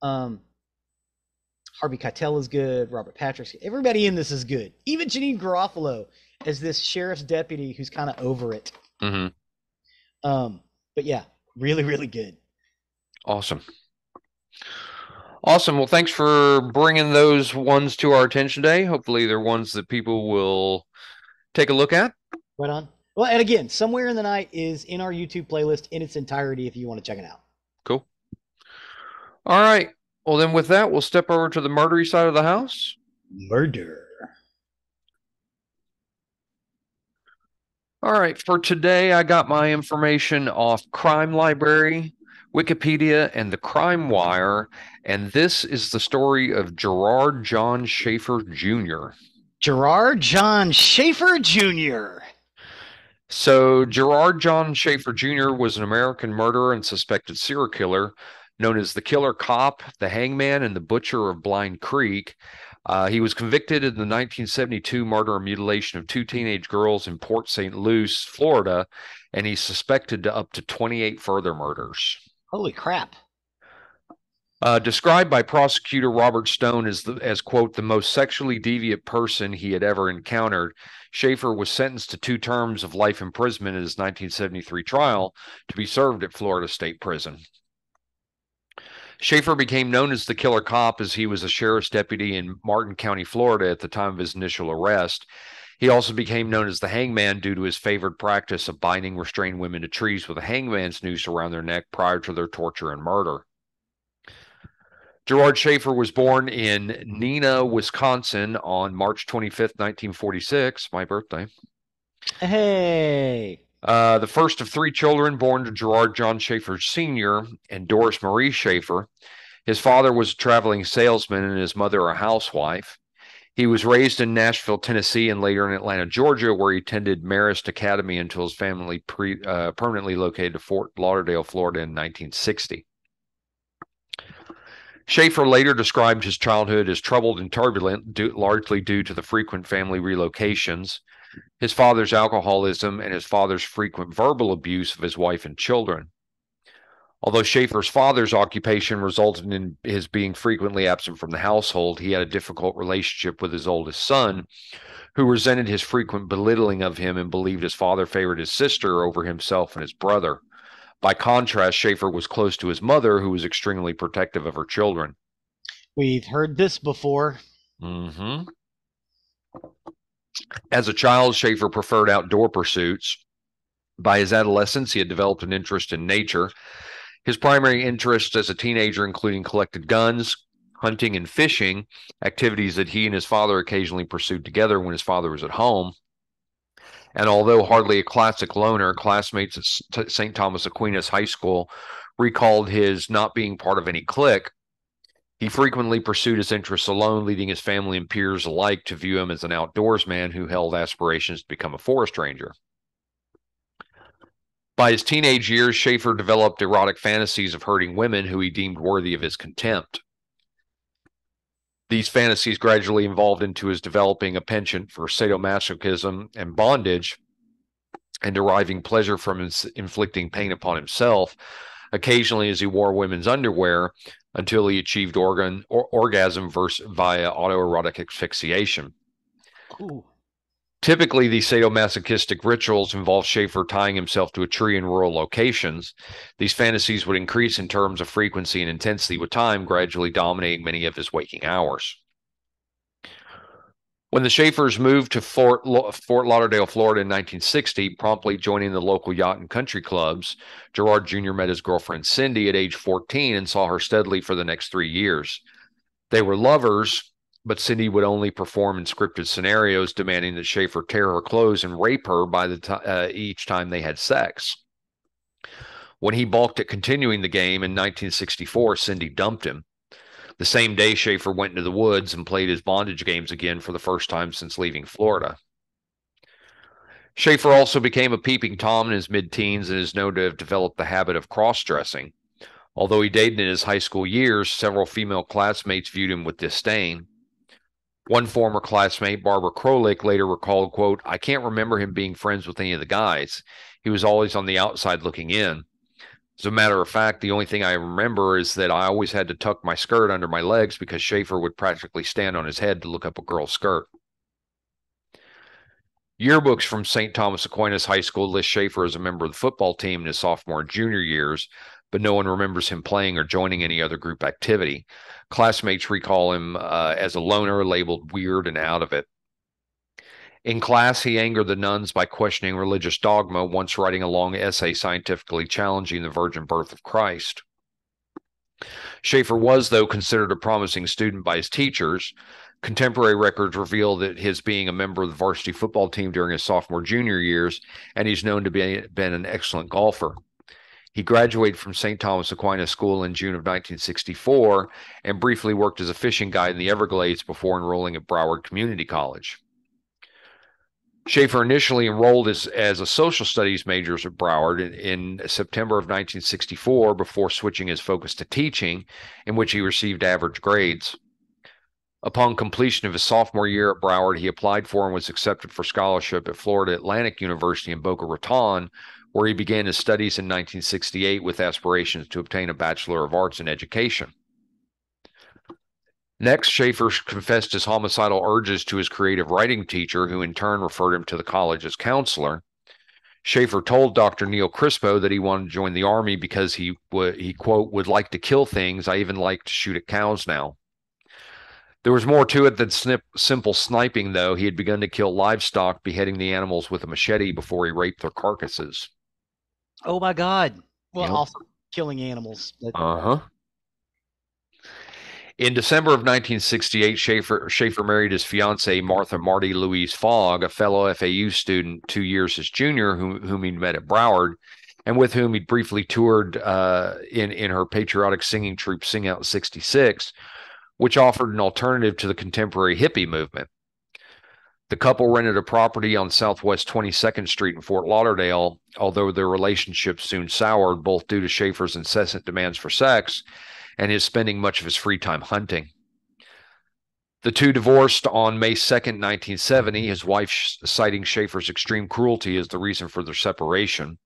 Harvey Keitel is good. Robert Patrick, everybody in this is good. Even Janine Garofalo as this sheriff's deputy who's kind of over it. Mm-hmm. But yeah, really, really good. Awesome. Well, thanks for bringing those ones to our attention today. Hopefully they're ones that people will take a look at. Right on. Well, and again, Somewhere in the Night is in our YouTube playlist in its entirety if you want to check it out. Cool. All right. Well, then with that, we'll step over to the murdery side of the house. Murder. All right. For today, I got my information off Crime Library, Wikipedia, and the Crime Wire. And this is the story of Gerard John Schaefer Jr. Gerard John Schaefer Jr. So Gerard John Schaefer Jr. was an American murderer and suspected serial killer known as the Killer Cop, the Hangman, and the Butcher of Blind Creek. He was convicted in the 1972 murder and mutilation of two teenage girls in Port St. Lucie, Florida, and he's suspected to up to 28 further murders. Holy crap. Described by prosecutor Robert Stone as, quote, the most sexually deviant person he had ever encountered, Schaefer was sentenced to 2 terms of life imprisonment in his 1973 trial to be served at Florida State Prison. Schaefer became known as the killer cop as he was a sheriff's deputy in Martin County, Florida at the time of his initial arrest. He also became known as the hangman due to his favored practice of binding restrained women to trees with a hangman's noose around their neck prior to their torture and murder. Gerard Schaefer was born in Neenah, Wisconsin on March 25th, 1946, my birthday. Hey. The first of three children born to Gerard John Schaefer Sr. and Doris Marie Schaefer. His father was a traveling salesman and his mother a housewife. He was raised in Nashville, Tennessee, and later in Atlanta, Georgia, where he attended Marist Academy until his family permanently located to Fort Lauderdale, Florida in 1960. Schaefer later described his childhood as troubled and turbulent, largely due to the frequent family relocations, his father's alcoholism, and his father's frequent verbal abuse of his wife and children. Although Schaefer's father's occupation resulted in his being frequently absent from the household, he had a difficult relationship with his oldest son, who resented his frequent belittling of him and believed his father favored his sister over himself and his brother. By contrast, Schaefer was close to his mother, who was extremely protective of her children. We've heard this before. Mm-hmm. As a child, Schaefer preferred outdoor pursuits. By his adolescence, he had developed an interest in nature. His primary interests as a teenager including collected guns, hunting, and fishing, activities that he and his father occasionally pursued together when his father was at home. And although hardly a classic loner, classmates at St. Thomas Aquinas High School recalled his not being part of any clique. He frequently pursued his interests alone, leading his family and peers alike to view him as an outdoorsman who held aspirations to become a forest ranger. By his teenage years, Schaefer developed erotic fantasies of hurting women who he deemed worthy of his contempt. These fantasies gradually evolved into his developing a penchant for sadomasochism and bondage and deriving pleasure from inflicting pain upon himself, occasionally as he wore women's underwear until he achieved orgasm via autoerotic asphyxiation. Ooh. Typically, these sadomasochistic rituals involve Schaefer tying himself to a tree in rural locations. These fantasies would increase in terms of frequency and intensity with time, gradually dominating many of his waking hours. When the Schaefers moved to Fort Lauderdale, Florida in 1960, promptly joining the local yacht and country clubs, Gerard Jr. met his girlfriend Cindy at age 14 and saw her steadily for the next 3 years. They were lovers, but Cindy would only perform in scripted scenarios, demanding that Schaefer tear her clothes and rape her each time they had sex. When he balked at continuing the game in 1964, Cindy dumped him. The same day, Schaefer went into the woods and played his bondage games again for the first time since leaving Florida. Schaefer also became a peeping Tom in his mid-teens and is known to have developed the habit of cross-dressing. Although he dated in his high school years, several female classmates viewed him with disdain. One former classmate, Barbara Krolik, later recalled, quote, "I can't remember him being friends with any of the guys. He was always on the outside looking in. As a matter of fact, the only thing I remember is that I always had to tuck my skirt under my legs because Schaefer would practically stand on his head to look up a girl's skirt." Yearbooks from St. Thomas Aquinas High School list Schaefer as a member of the football team in his sophomore and junior years, but no one remembers him playing or joining any other group activity. Classmates recall him as a loner, labeled weird and out of it. In class, he angered the nuns by questioning religious dogma, once writing a long essay scientifically challenging the virgin birth of Christ. Schaefer was, though, considered a promising student by his teachers. Contemporary records reveal that his being a member of the varsity football team during his sophomore-junior years, and he's known to be been an excellent golfer. He graduated from St. Thomas Aquinas School in June of 1964 and briefly worked as a fishing guide in the Everglades before enrolling at Broward Community College. Schaefer initially enrolled as a social studies major at Broward in September of 1964 before switching his focus to teaching, in which he received average grades. Upon completion of his sophomore year at Broward, he applied for and was accepted for scholarship at Florida Atlantic University in Boca Raton, where he began his studies in 1968 with aspirations to obtain a Bachelor of Arts in Education. Next, Schaefer confessed his homicidal urges to his creative writing teacher, who in turn referred him to the college's counselor. Schaefer told Dr. Neil Crispo that he wanted to join the Army because he quote, would like to kill things. I even like to shoot at cows now. There was more to it than simple sniping, though. He had begun to kill livestock, beheading the animals with a machete before he raped their carcasses. Oh my God. Well, Yep. also killing animals. But... Uh-huh. In December of 1968, Schaefer married his fiancée, Martha Marty Louise Fogg, a fellow FAU student 2 years his junior, whom he'd met at Broward, and with whom he'd briefly toured in her patriotic singing troupe Sing Out 66, which offered an alternative to the contemporary hippie movement. The couple rented a property on Southwest 22nd Street in Fort Lauderdale, although their relationship soon soured, both due to Schaefer's incessant demands for sex and his spending much of his free time hunting. The two divorced on May 2nd, 1970, his wife citing Schaefer's extreme cruelty as the reason for their separation.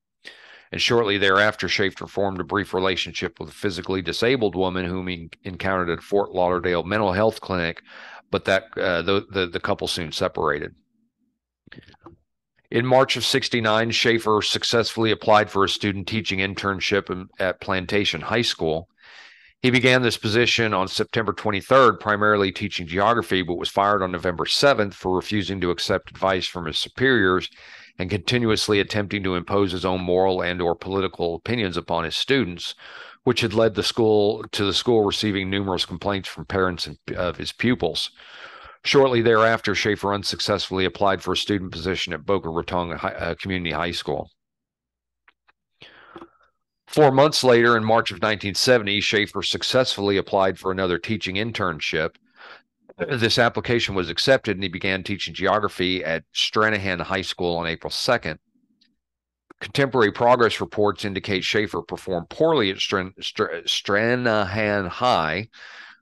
And shortly thereafter, Schaefer formed a brief relationship with a physically disabled woman whom he encountered at a Fort Lauderdale mental health clinic, but the couple soon separated. In March of 69, Schaefer successfully applied for a student teaching internship at Plantation High School. He began this position on September 23rd, primarily teaching geography, but was fired on November 7th for refusing to accept advice from his superiors and continuously attempting to impose his own moral and/or political opinions upon his students, which had led the school receiving numerous complaints from parents of his pupils. Shortly thereafter, Schaefer unsuccessfully applied for a student position at Boca Raton Community High School. 4 months later, in March of 1970, Schaefer successfully applied for another teaching internship. This application was accepted, and he began teaching geography at Stranahan High School on April 2nd. Contemporary progress reports indicate Schaefer performed poorly at Stranahan High,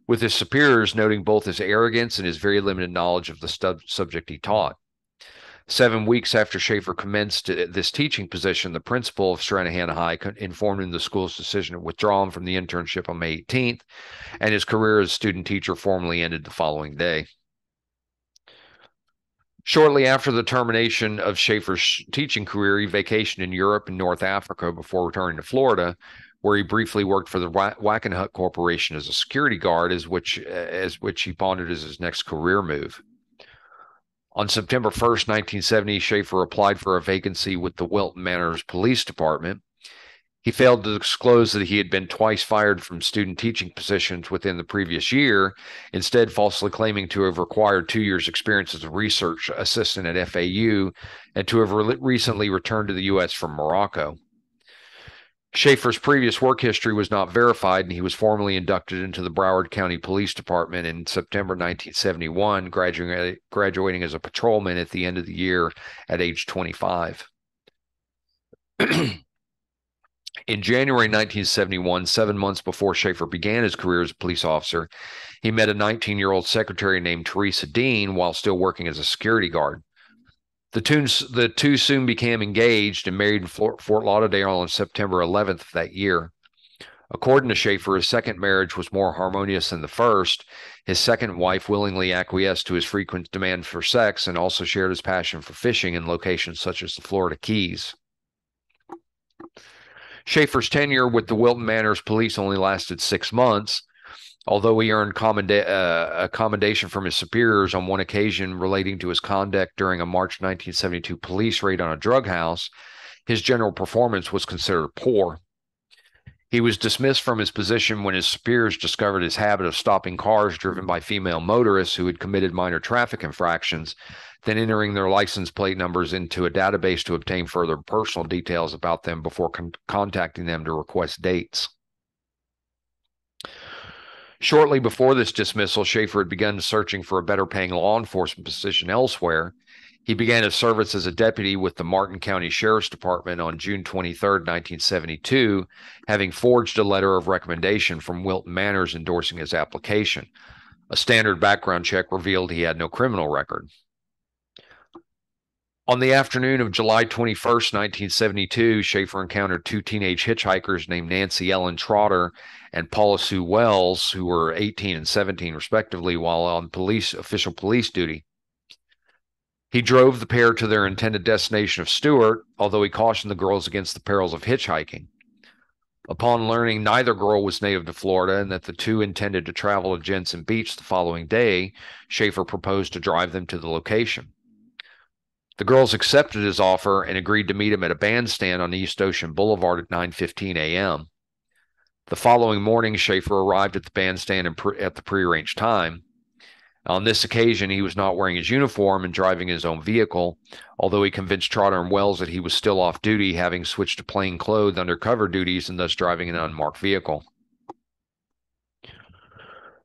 with his superiors noting both his arrogance and his very limited knowledge of the subject he taught. 7 weeks after Schaefer commenced this teaching position, the principal of Stranahan High informed him the school's decision to withdraw him from the internship on May 18th, and his career as student teacher formally ended the following day. Shortly after the termination of Schaefer's teaching career, he vacationed in Europe and North Africa before returning to Florida, where he briefly worked for the Wackenhut Corporation as a security guard, as which he pondered as his next career move. On September 1st, 1970, Schaefer applied for a vacancy with the Wilton Manors Police Department. He failed to disclose that he had been twice fired from student teaching positions within the previous year, instead falsely claiming to have required 2 years' experience as a research assistant at FAU and to have recently returned to the U.S. from Morocco. Schaefer's previous work history was not verified, and he was formally inducted into the Broward County Police Department in September 1971, graduating as a patrolman at the end of the year at age 25. In January 1971, 7 months before Schaefer began his career as a police officer, he met a 19-year-old secretary named Teresa Dean while still working as a security guard. The two soon became engaged and married in Fort Lauderdale on September 11th of that year. According to Schaefer, his second marriage was more harmonious than the first. His second wife willingly acquiesced to his frequent demand for sex and also shared his passion for fishing in locations such as the Florida Keys. Schaefer's tenure with the Wilton Manors Police only lasted 6 months. Although he earned a commendation from his superiors on one occasion relating to his conduct during a March 1972 police raid on a drug house, his general performance was considered poor. He was dismissed from his position when his superiors discovered his habit of stopping cars driven by female motorists who had committed minor traffic infractions, then entering their license plate numbers into a database to obtain further personal details about them before contacting them to request dates. Shortly before this dismissal, Schaefer had begun searching for a better-paying law enforcement position elsewhere. He began his service as a deputy with the Martin County Sheriff's Department on June 23, 1972, having forged a letter of recommendation from Wilton Manors endorsing his application. A standard background check revealed he had no criminal record. On the afternoon of July 21st, 1972, Schaefer encountered 2 teenage hitchhikers named Nancy Ellen Trotter and Paula Sue Wells, who were 18 and 17 respectively, while on official police duty. He drove the pair to their intended destination of Stewart, although he cautioned the girls against the perils of hitchhiking. Upon learning neither girl was native to Florida and that the two intended to travel to Jensen Beach the following day, Schaefer proposed to drive them to the location. The girls accepted his offer and agreed to meet him at a bandstand on East Ocean Boulevard at 9:15 a.m. The following morning, Schaefer arrived at the bandstand at the prearranged time. On this occasion, he was not wearing his uniform and driving his own vehicle, although he convinced Trotter and Wells that he was still off duty, having switched to plain-clothes undercover duties and thus driving an unmarked vehicle.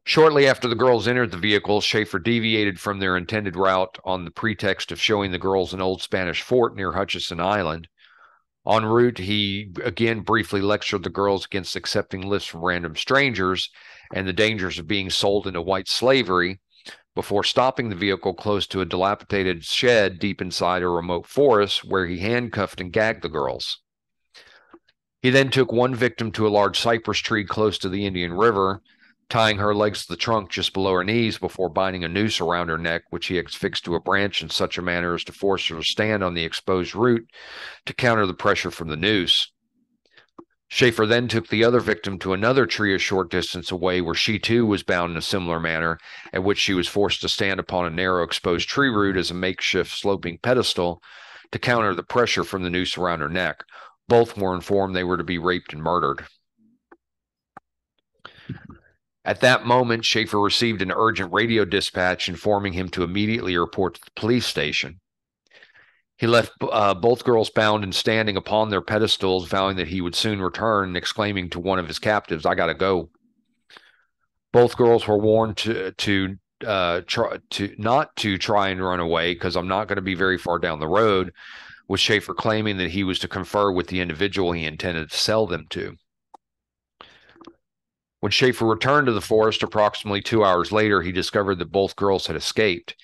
Shortly after the girls entered the vehicle, Schaefer deviated from their intended route on the pretext of showing the girls an old Spanish fort near Hutchinson Island. En route, he again briefly lectured the girls against accepting lifts from random strangers and the dangers of being sold into white slavery, before stopping the vehicle close to a dilapidated shed deep inside a remote forest where he handcuffed and gagged the girls. He then took one victim to a large cypress tree close to the Indian River, tying her legs to the trunk just below her knees before binding a noose around her neck, which he affixed to a branch in such a manner as to force her to stand on the exposed root to counter the pressure from the noose. Schaefer then took the other victim to another tree a short distance away, where she too was bound in a similar manner, at which she was forced to stand upon a narrow exposed tree root as a makeshift sloping pedestal to counter the pressure from the noose around her neck. Both were informed they were to be raped and murdered. At that moment, Schaefer received an urgent radio dispatch informing him to immediately report to the police station. He left both girls bound and standing upon their pedestals, vowing that he would soon return, and exclaiming to one of his captives, "I gotta go." Both girls were warned to not to try and run away, because I'm not going to be very far down the road, with Schaefer claiming that he was to confer with the individual he intended to sell them to. When Schaefer returned to the forest approximately 2 hours later, he discovered that both girls had escaped.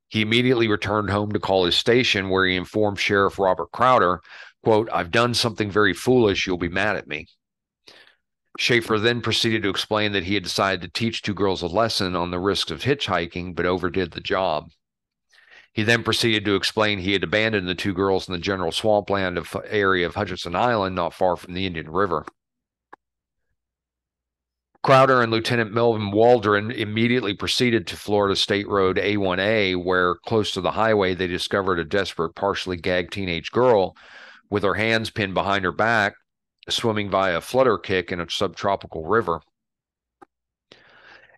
He immediately returned home to call his station, where he informed Sheriff Robert Crowder, quote, "I've done something very foolish. You'll be mad at me." Schaefer then proceeded to explain that he had decided to teach two girls a lesson on the risks of hitchhiking, but overdid the job. He then proceeded to explain he had abandoned the two girls in the general swampland area of Hutchinson Island, not far from the Indian River. Crowder and Lieutenant Melvin Waldron immediately proceeded to Florida State Road A1A, where, close to the highway, they discovered a desperate, partially gagged teenage girl with her hands pinned behind her back, swimming via a flutter kick in a subtropical river.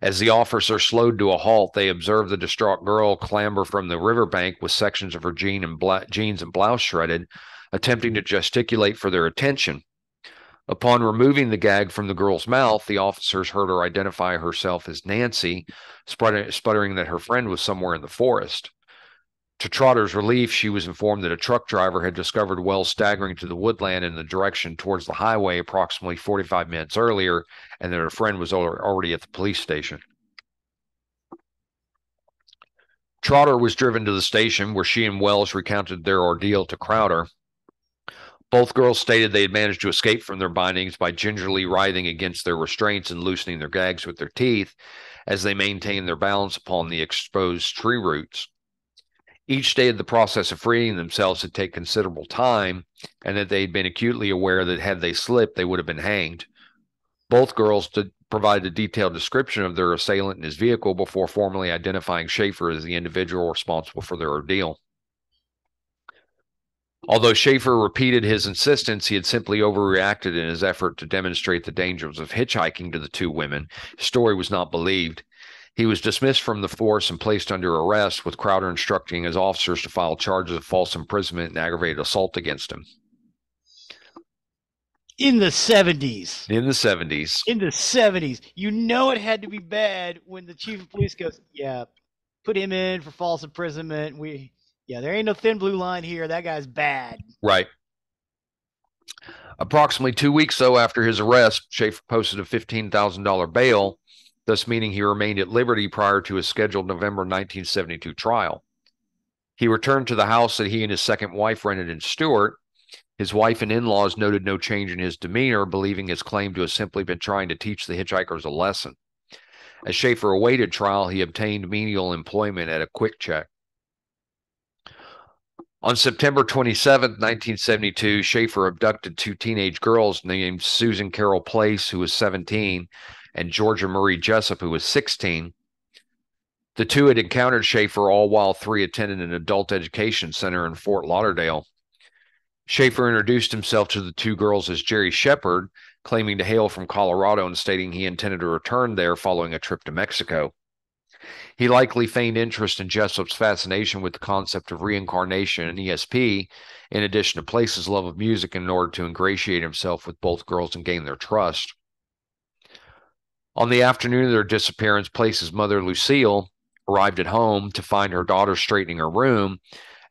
As the officer slowed to a halt, they observed the distraught girl clamber from the riverbank with sections of her jeans and blouse shredded, attempting to gesticulate for their attention. Upon removing the gag from the girl's mouth, the officers heard her identify herself as Nancy, sputtering that her friend was somewhere in the forest. To Trotter's relief, she was informed that a truck driver had discovered Wells staggering to the woodland in the direction towards the highway approximately 45 minutes earlier, and that her friend was already at the police station. Trotter was driven to the station, where she and Wells recounted their ordeal to Crowder. Both girls stated they had managed to escape from their bindings by gingerly writhing against their restraints and loosening their gags with their teeth as they maintained their balance upon the exposed tree roots. Each stated the process of freeing themselves had taken considerable time, and that they had been acutely aware that had they slipped, they would have been hanged. Both girls provided a detailed description of their assailant and his vehicle before formally identifying Schaefer as the individual responsible for their ordeal. Although Schaefer repeated his insistence, he had simply overreacted in his effort to demonstrate the dangers of hitchhiking to the two women. His story was not believed. He was dismissed from the force and placed under arrest, with Crowder instructing his officers to file charges of false imprisonment and aggravated assault against him. In the 70s. In the 70s. In the 70s. You know it had to be bad when the chief of police goes, "Yeah, put him in for false imprisonment. There ain't no thin blue line here. That guy's bad." Right. Approximately 2 weeks, though, after his arrest, Schaefer posted a $15,000 bail, thus meaning he remained at liberty prior to his scheduled November 1972 trial. He returned to the house that he and his second wife rented in Stewart. His wife and in-laws noted no change in his demeanor, believing his claim to have simply been trying to teach the hitchhikers a lesson. As Schaefer awaited trial, he obtained menial employment at a Quick Check. On September 27th, 1972, Schaefer abducted two teenage girls named Susan Carol Place, who was 17, and Georgia Marie Jessup, who was 16. The two had encountered Schaefer all while three attended an adult education center in Fort Lauderdale. Schaefer introduced himself to the two girls as Jerry Shepard, claiming to hail from Colorado and stating he intended to return there following a trip to Mexico. He likely feigned interest in Jessup's fascination with the concept of reincarnation and ESP, in addition to Place's love of music, in order to ingratiate himself with both girls and gain their trust. On the afternoon of their disappearance, Place's mother, Lucille, arrived at home to find her daughter straightening her room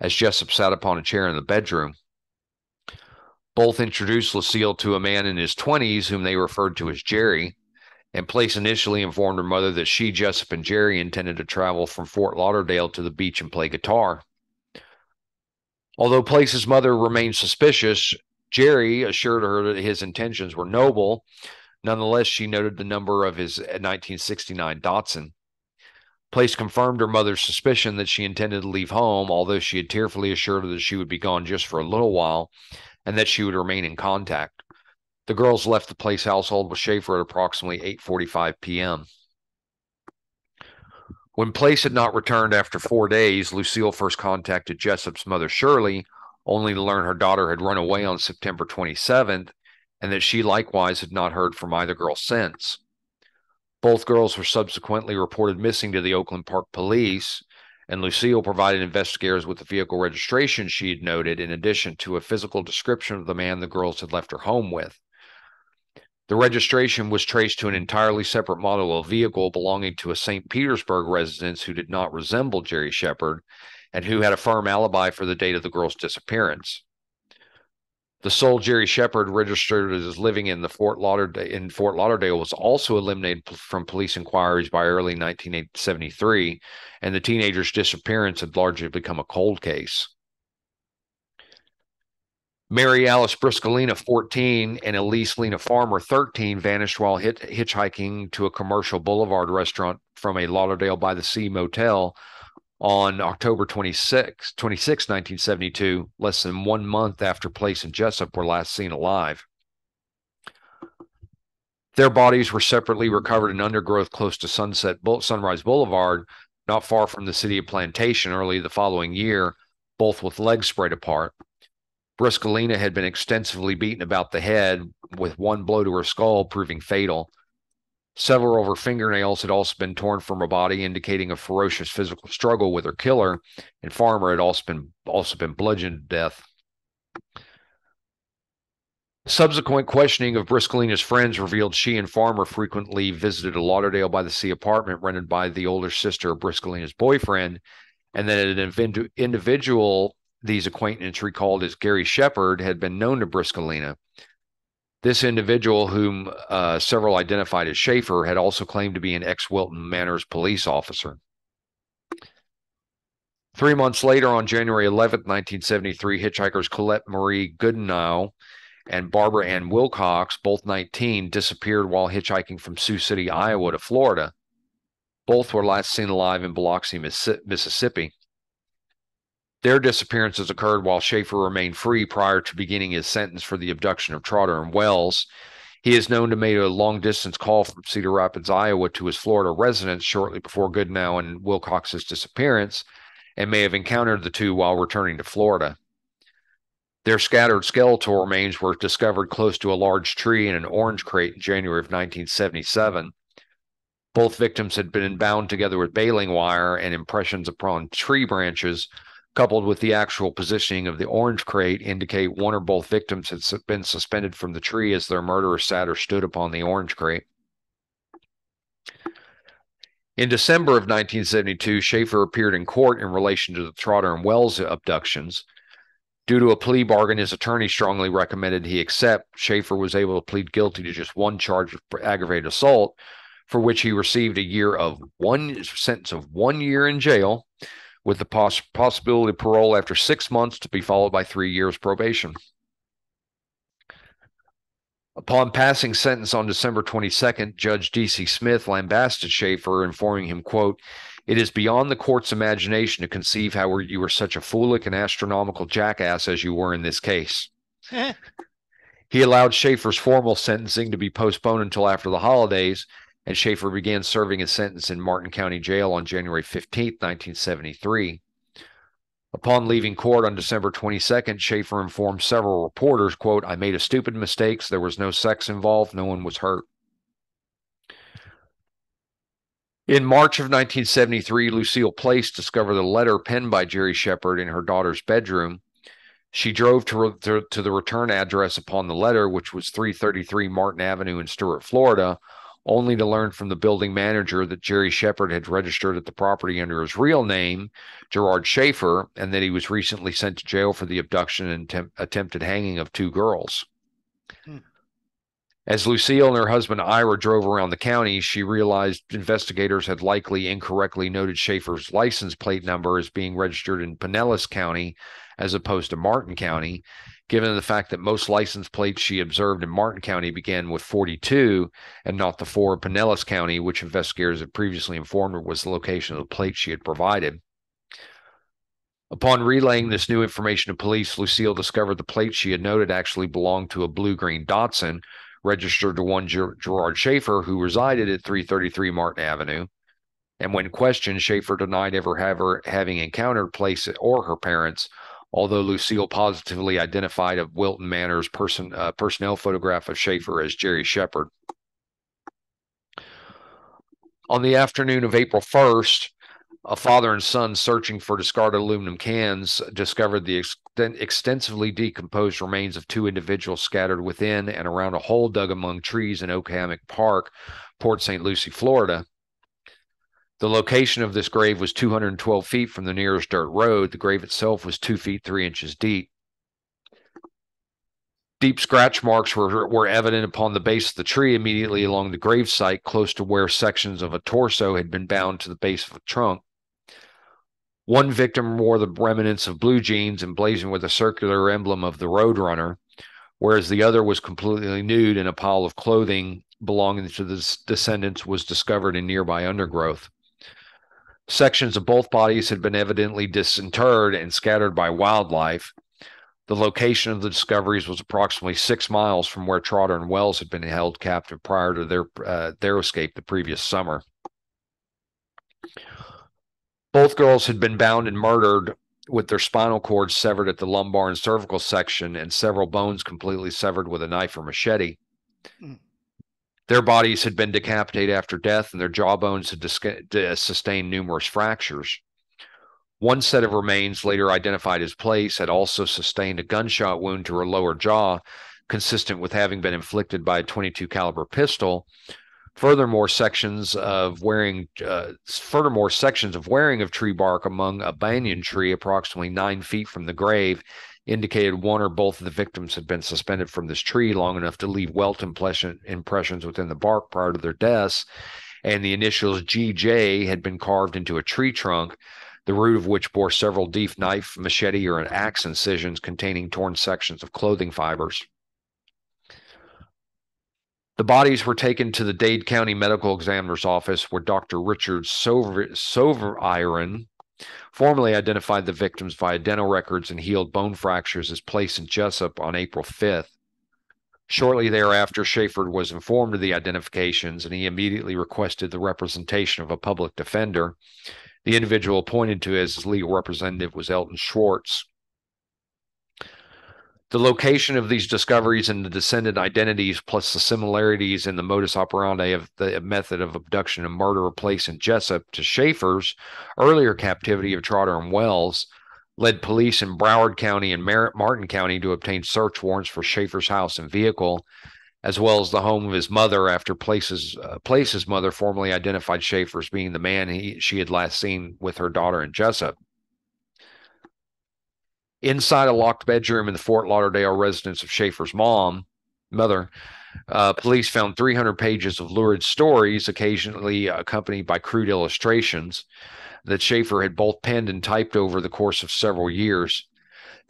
as Jessup sat upon a chair in the bedroom. Both introduced Lucille to a man in his 20s whom they referred to as Jerry, and Place initially informed her mother that she, Jessup, and Jerry intended to travel from Fort Lauderdale to the beach and play guitar. Although Place's mother remained suspicious, Jerry assured her that his intentions were noble. Nonetheless, she noted the number of his 1969 Datsun. Place confirmed her mother's suspicion that she intended to leave home, although she had tearfully assured her that she would be gone just for a little while and that she would remain in contact. The girls left the Place household with Schaefer at approximately 8:45 p.m. When Place had not returned after 4 days, Lucille first contacted Jessup's mother, Shirley, only to learn her daughter had run away on September 27th and that she likewise had not heard from either girl since. Both girls were subsequently reported missing to the Oakland Park Police, and Lucille provided investigators with the vehicle registration she had noted, in addition to a physical description of the man the girls had left her home with. The registration was traced to an entirely separate model of vehicle belonging to a St. Petersburg resident who did not resemble Jerry Shepard and who had a firm alibi for the date of the girl's disappearance. The sole Jerry Shepard registered as living in Fort Lauderdale was also eliminated from police inquiries by early 1973, and the teenager's disappearance had largely become a cold case. Mary Alice Briscolina, 14, and Elise Lena Farmer, 13, vanished while hitchhiking to a commercial boulevard restaurant from a Lauderdale by the Sea motel on October 26, 1972, less than 1 month after Place and Jessup were last seen alive. Their bodies were separately recovered in undergrowth close to Sunrise Boulevard, not far from the city of Plantation, early the following year, both with legs spread apart. Briscolina had been extensively beaten about the head, with one blow to her skull proving fatal. Several of her fingernails had also been torn from her body, indicating a ferocious physical struggle with her killer, and Farmer had also been bludgeoned to death. Subsequent questioning of Briscolina's friends revealed she and Farmer frequently visited a Lauderdale by the Sea apartment rented by the older sister of Briscolina's boyfriend, and that an individual these acquaintances recalled as Gary Shepard had been known to Briscolina. This individual, whom several identified as Schaefer, had also claimed to be an ex-Wilton Manors police officer. 3 months later, on January 11, 1973, hitchhikers Colette Marie Goodenow and Barbara Ann Wilcox, both 19, disappeared while hitchhiking from Sioux City, Iowa to Florida. Both were last seen alive in Biloxi, Mississippi. Their disappearances occurred while Schaefer remained free prior to beginning his sentence for the abduction of Trotter and Wells. He is known to have made a long-distance call from Cedar Rapids, Iowa to his Florida residence shortly before Goodenow and Wilcox's disappearance, and may have encountered the two while returning to Florida. Their scattered skeletal remains were discovered close to a large tree in an orange crate in January of 1977. Both victims had been bound together with baling wire, and impressions upon tree branches, coupled with the actual positioning of the orange crate, indicate one or both victims had been suspended from the tree as their murderer sat or stood upon the orange crate. In December of 1972, Schaefer appeared in court in relation to the Trotter and Wells abductions. Due to a plea bargain his attorney strongly recommended he accept, Schaefer was able to plead guilty to just one charge of aggravated assault, for which he received a sentence of 1 year in jail, with the possibility of parole after 6 months to be followed by 3 years probation. Upon passing sentence on December 22nd, Judge D.C. Smith lambasted Schaefer, informing him, quote, It is beyond the court's imagination to conceive how you were such a foolish and astronomical jackass as you were in this case. He allowed Schaefer's formal sentencing to be postponed until after the holidays, and Schaefer began serving his sentence in Martin County Jail on January 15, 1973. Upon leaving court on December 22nd, Schaefer informed several reporters, quote, "I made a stupid mistake. There was no sex involved. No one was hurt." In March of 1973, Lucille Place discovered a letter penned by Jerry Shepard in her daughter's bedroom. She drove to the return address upon the letter, which was 333 Martin Avenue in Stuart, Florida, only to learn from the building manager that Jerry Shepard had registered at the property under his real name, Gerard Schaefer, and that he was recently sent to jail for the abduction and attempted hanging of 2 girls. As Lucille and her husband Ira drove around the county, she realized investigators had likely incorrectly noted Schaefer's license plate number as being registered in Pinellas County as opposed to Martin County, given the fact that most license plates she observed in Martin County began with 42 and not the 4 of Pinellas County, which investigators had previously informed her was the location of the plate she had provided. Upon relaying this new information to police, Lucille discovered the plate she had noted actually belonged to a blue-green Datsun, registered to one Gerard Schaefer, who resided at 333 Martin Avenue. And when questioned, Schaefer denied ever having encountered Place or her parents, although Lucille positively identified a Wilton Manor's personnel photograph of Schaefer as Jerry Shepard. On the afternoon of April 1st, a father and son searching for discarded aluminum cans discovered the extensively decomposed remains of 2 individuals scattered within and around a hole dug among trees in Oak Hammock Park, Port St. Lucie, Florida. The location of this grave was 212 feet from the nearest dirt road. The grave itself was 2 feet 3 inches deep. Deep scratch marks were evident upon the base of the tree immediately along the grave site, close to where sections of a torso had been bound to the base of the trunk. One victim wore the remnants of blue jeans emblazoned with a circular emblem of the Roadrunner, whereas the other was completely nude, and a pile of clothing belonging to the descendants was discovered in nearby undergrowth. Sections of both bodies had been evidently disinterred and scattered by wildlife. The location of the discoveries was approximately 6 miles from where Trotter and Wells had been held captive prior to their escape the previous summer. Both girls had been bound and murdered with their spinal cords severed at the lumbar and cervical section and several bones completely severed with a knife or machete. Their bodies had been decapitated after death, and their jawbones had sustained numerous fractures. One set of remains, later identified as Place, had also sustained a gunshot wound to her lower jaw, consistent with having been inflicted by a .22 caliber pistol. Furthermore, sections of wearing of tree bark among a banyan tree approximately 9 feet from the grave indicated one or both of the victims had been suspended from this tree long enough to leave welt impressions within the bark prior to their deaths, and the initials GJ had been carved into a tree trunk, the root of which bore several deep knife, machete, or an axe incisions containing torn sections of clothing fibers. The bodies were taken to the Dade County Medical Examiner's Office, where Dr. Richard Soveriron formally identified the victims via dental records and healed bone fractures as Place and Jessup on April 5th. Shortly thereafter, Schaefer was informed of the identifications, and he immediately requested the representation of a public defender. The individual appointed to as his legal representative was Elton Schwartz. The location of these discoveries and the descendant identities, plus the similarities in the modus operandi of the method of abduction and murder of Place and Jessup to Schaefer's earlier captivity of Trotter and Wells, led police in Broward County and Martin County to obtain search warrants for Schaefer's house and vehicle, as well as the home of his mother, after Place's mother formally identified Schaefer as being the man she had last seen with her daughter and Jessup. Inside a locked bedroom in the Fort Lauderdale residence of Schaefer's mother, police found 300 pages of lurid stories, occasionally accompanied by crude illustrations, that Schaefer had both penned and typed over the course of several years.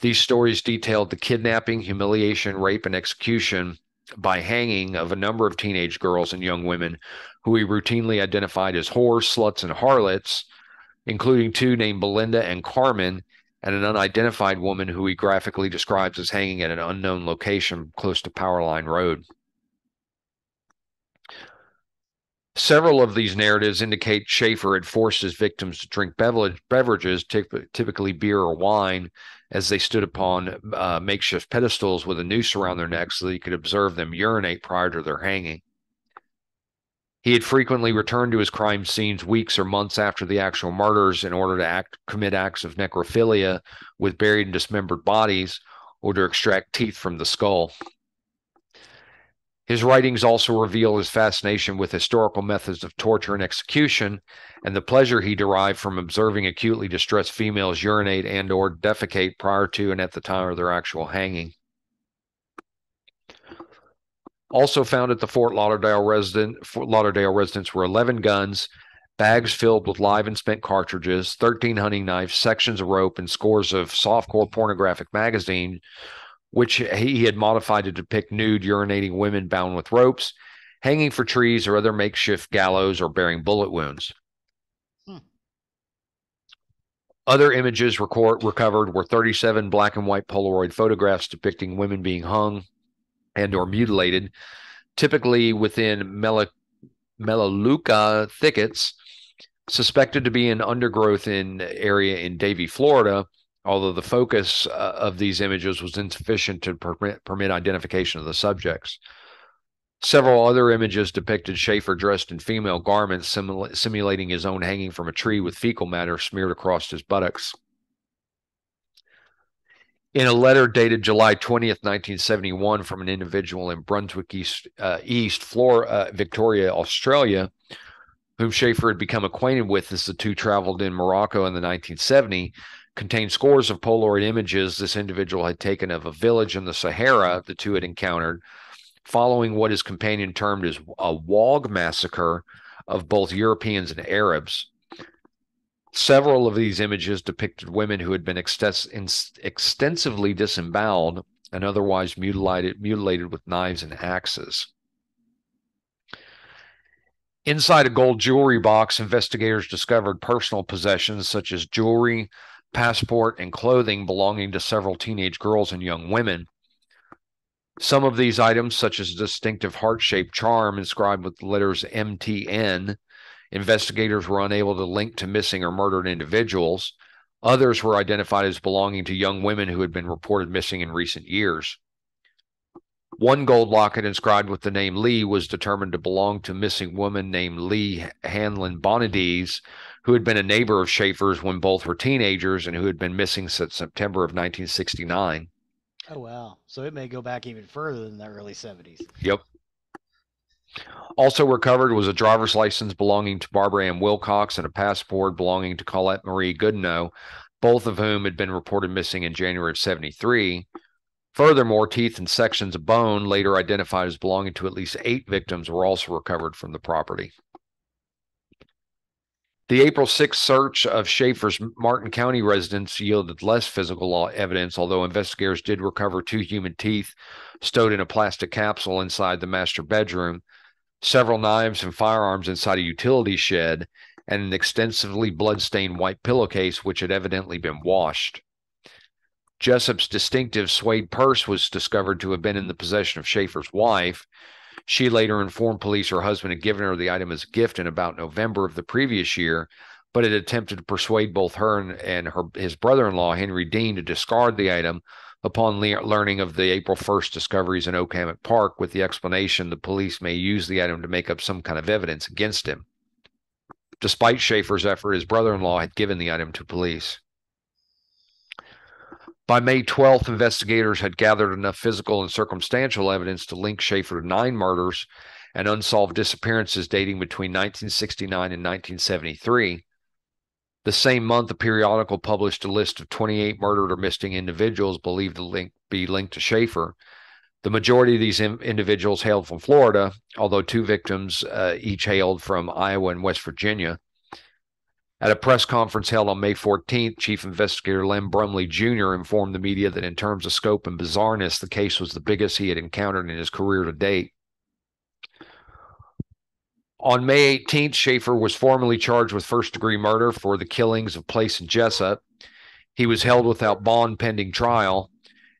These stories detailed the kidnapping, humiliation, rape, and execution by hanging of a number of teenage girls and young women who he routinely identified as whores, sluts, and harlots, including two named Belinda and Carmen, and an unidentified woman who he graphically describes as hanging at an unknown location close to Powerline Road. Several of these narratives indicate Schaefer had forced his victims to drink beverages, typically beer or wine, as they stood upon makeshift pedestals with a noose around their necks so that he could observe them urinate prior to their hanging. He had frequently returned to his crime scenes weeks or months after the actual murders in order to commit acts of necrophilia with buried and dismembered bodies, or to extract teeth from the skull. His writings also reveal his fascination with historical methods of torture and execution, and the pleasure he derived from observing acutely distressed females urinate and or defecate prior to and at the time of their actual hanging. Also found at the Fort Lauderdale residence were 11 guns, bags filled with live and spent cartridges, 13 hunting knives, sections of rope, and scores of softcore pornographic magazines, which he had modified to depict nude, urinating women bound with ropes, hanging for trees or other makeshift gallows, or bearing bullet wounds. Other images recovered were 37 black and white Polaroid photographs depicting women being hung and or mutilated, typically within Melaleuca thickets, suspected to be an undergrowth area in Davie, Florida, although the focus of these images was insufficient to permit identification of the subjects. Several other images depicted Schaefer dressed in female garments, simulating his own hanging from a tree with fecal matter smeared across his buttocks. In a letter dated July 20th, 1971, from an individual in Brunswick, Victoria, Australia, whom Schaefer had become acquainted with as the two traveled in Morocco in the 1970s, contained scores of Polaroid images this individual had taken of a village in the Sahara the two had encountered, following what his companion termed as a wog massacre of both Europeans and Arabs. Several of these images depicted women who had been extensively disemboweled and otherwise mutilated with knives and axes. Inside a gold jewelry box, investigators discovered personal possessions such as jewelry, passport, and clothing belonging to several teenage girls and young women. Some of these items, such as a distinctive heart-shaped charm inscribed with the letters MTN, investigators were unable to link to missing or murdered individuals. Others were identified as belonging to young women who had been reported missing in recent years. One gold locket inscribed with the name Lee was determined to belong to a missing woman named Lee Hanlon Bonadies, who had been a neighbor of Schaefer's when both were teenagers and who had been missing since September of 1969. Oh, wow. So it may go back even further than the early 70s. Yep. Also recovered was a driver's license belonging to Barbara Ann Wilcox and a passport belonging to Colette Marie Goodenough, both of whom had been reported missing in January of 73. Furthermore, teeth and sections of bone, later identified as belonging to at least 8 victims, were also recovered from the property. The April 6th search of Schaefer's Martin County residence yielded less physical evidence, although investigators did recover 2 human teeth stowed in a plastic capsule inside the master bedroom, several knives and firearms inside a utility shed, and an extensively blood-stained white pillowcase which had evidently been washed. Jessup's distinctive suede purse was discovered to have been in the possession of Schaefer's wife. She later informed police her husband had given her the item as a gift in about November of the previous year, but had attempted to persuade both her and his brother-in-law, Henry Dean, to discard the item upon learning of the April 1st discoveries in Oak Hammock Park, with the explanation the police may use the item to make up some kind of evidence against him. Despite Schaefer's effort, his brother-in-law had given the item to police. By May 12th, investigators had gathered enough physical and circumstantial evidence to link Schaefer to 9 murders and unsolved disappearances dating between 1969 and 1973. The same month, a periodical published a list of 28 murdered or missing individuals believed to be linked to Schaefer. The majority of these individuals hailed from Florida, although 2 victims each hailed from Iowa and West Virginia. At a press conference held on May 14th, Chief Investigator Lem Brumley Jr. informed the media that in terms of scope and bizarreness, the case was the biggest he had encountered in his career to date. On May 18th, Schaefer was formally charged with first-degree murder for the killings of Place and Jessup. He was held without bond pending trial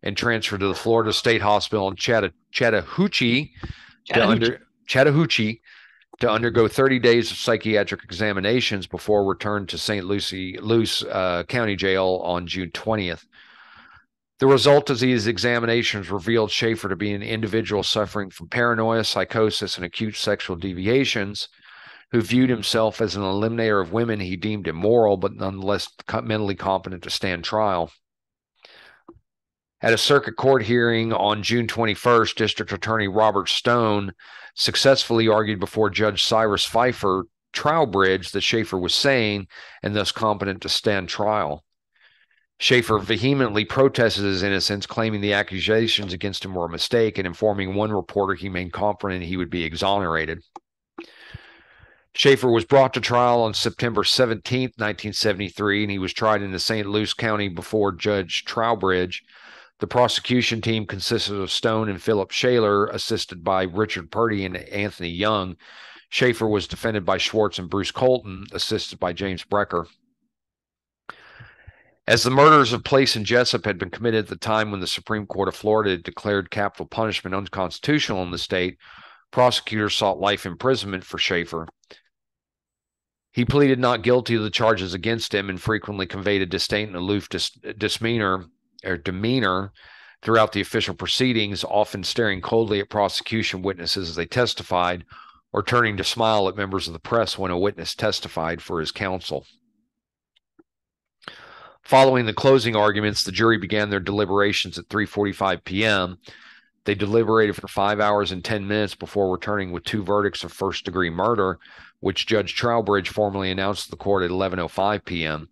and transferred to the Florida State Hospital in Chattahoochee to undergo 30 days of psychiatric examinations before return to St. Lucie County Jail on June 20th. The result of these examinations revealed Schaefer to be an individual suffering from paranoia, psychosis, and acute sexual deviations, who viewed himself as an eliminator of women he deemed immoral, but nonetheless mentally competent to stand trial. At a circuit court hearing on June 21st, District Attorney Robert Stone successfully argued before Judge Cyrus Pfeiffer Trowbridge that Schaefer was sane and thus competent to stand trial. Schaefer vehemently protested his innocence, claiming the accusations against him were a mistake, and informing one reporter he remained confident he would be exonerated. Schaefer was brought to trial on September 17, 1973, and he was tried in the St. Lucie County before Judge Trowbridge. The prosecution team consisted of Stone and Philip Shaler, assisted by Richard Purdy and Anthony Young. Schaefer was defended by Schwartz and Bruce Colton, assisted by James Brecker. As the murders of Place and Jessup had been committed at the time when the Supreme Court of Florida had declared capital punishment unconstitutional in the state, prosecutors sought life imprisonment for Schaefer. He pleaded not guilty to the charges against him and frequently conveyed a disdain and aloof demeanor throughout the official proceedings, often staring coldly at prosecution witnesses as they testified, or turning to smile at members of the press when a witness testified for his counsel. Following the closing arguments, the jury began their deliberations at 3:45 p.m. They deliberated for 5 hours and 10 minutes before returning with two verdicts of first-degree murder, which Judge Trowbridge formally announced to the court at 11:05 p.m.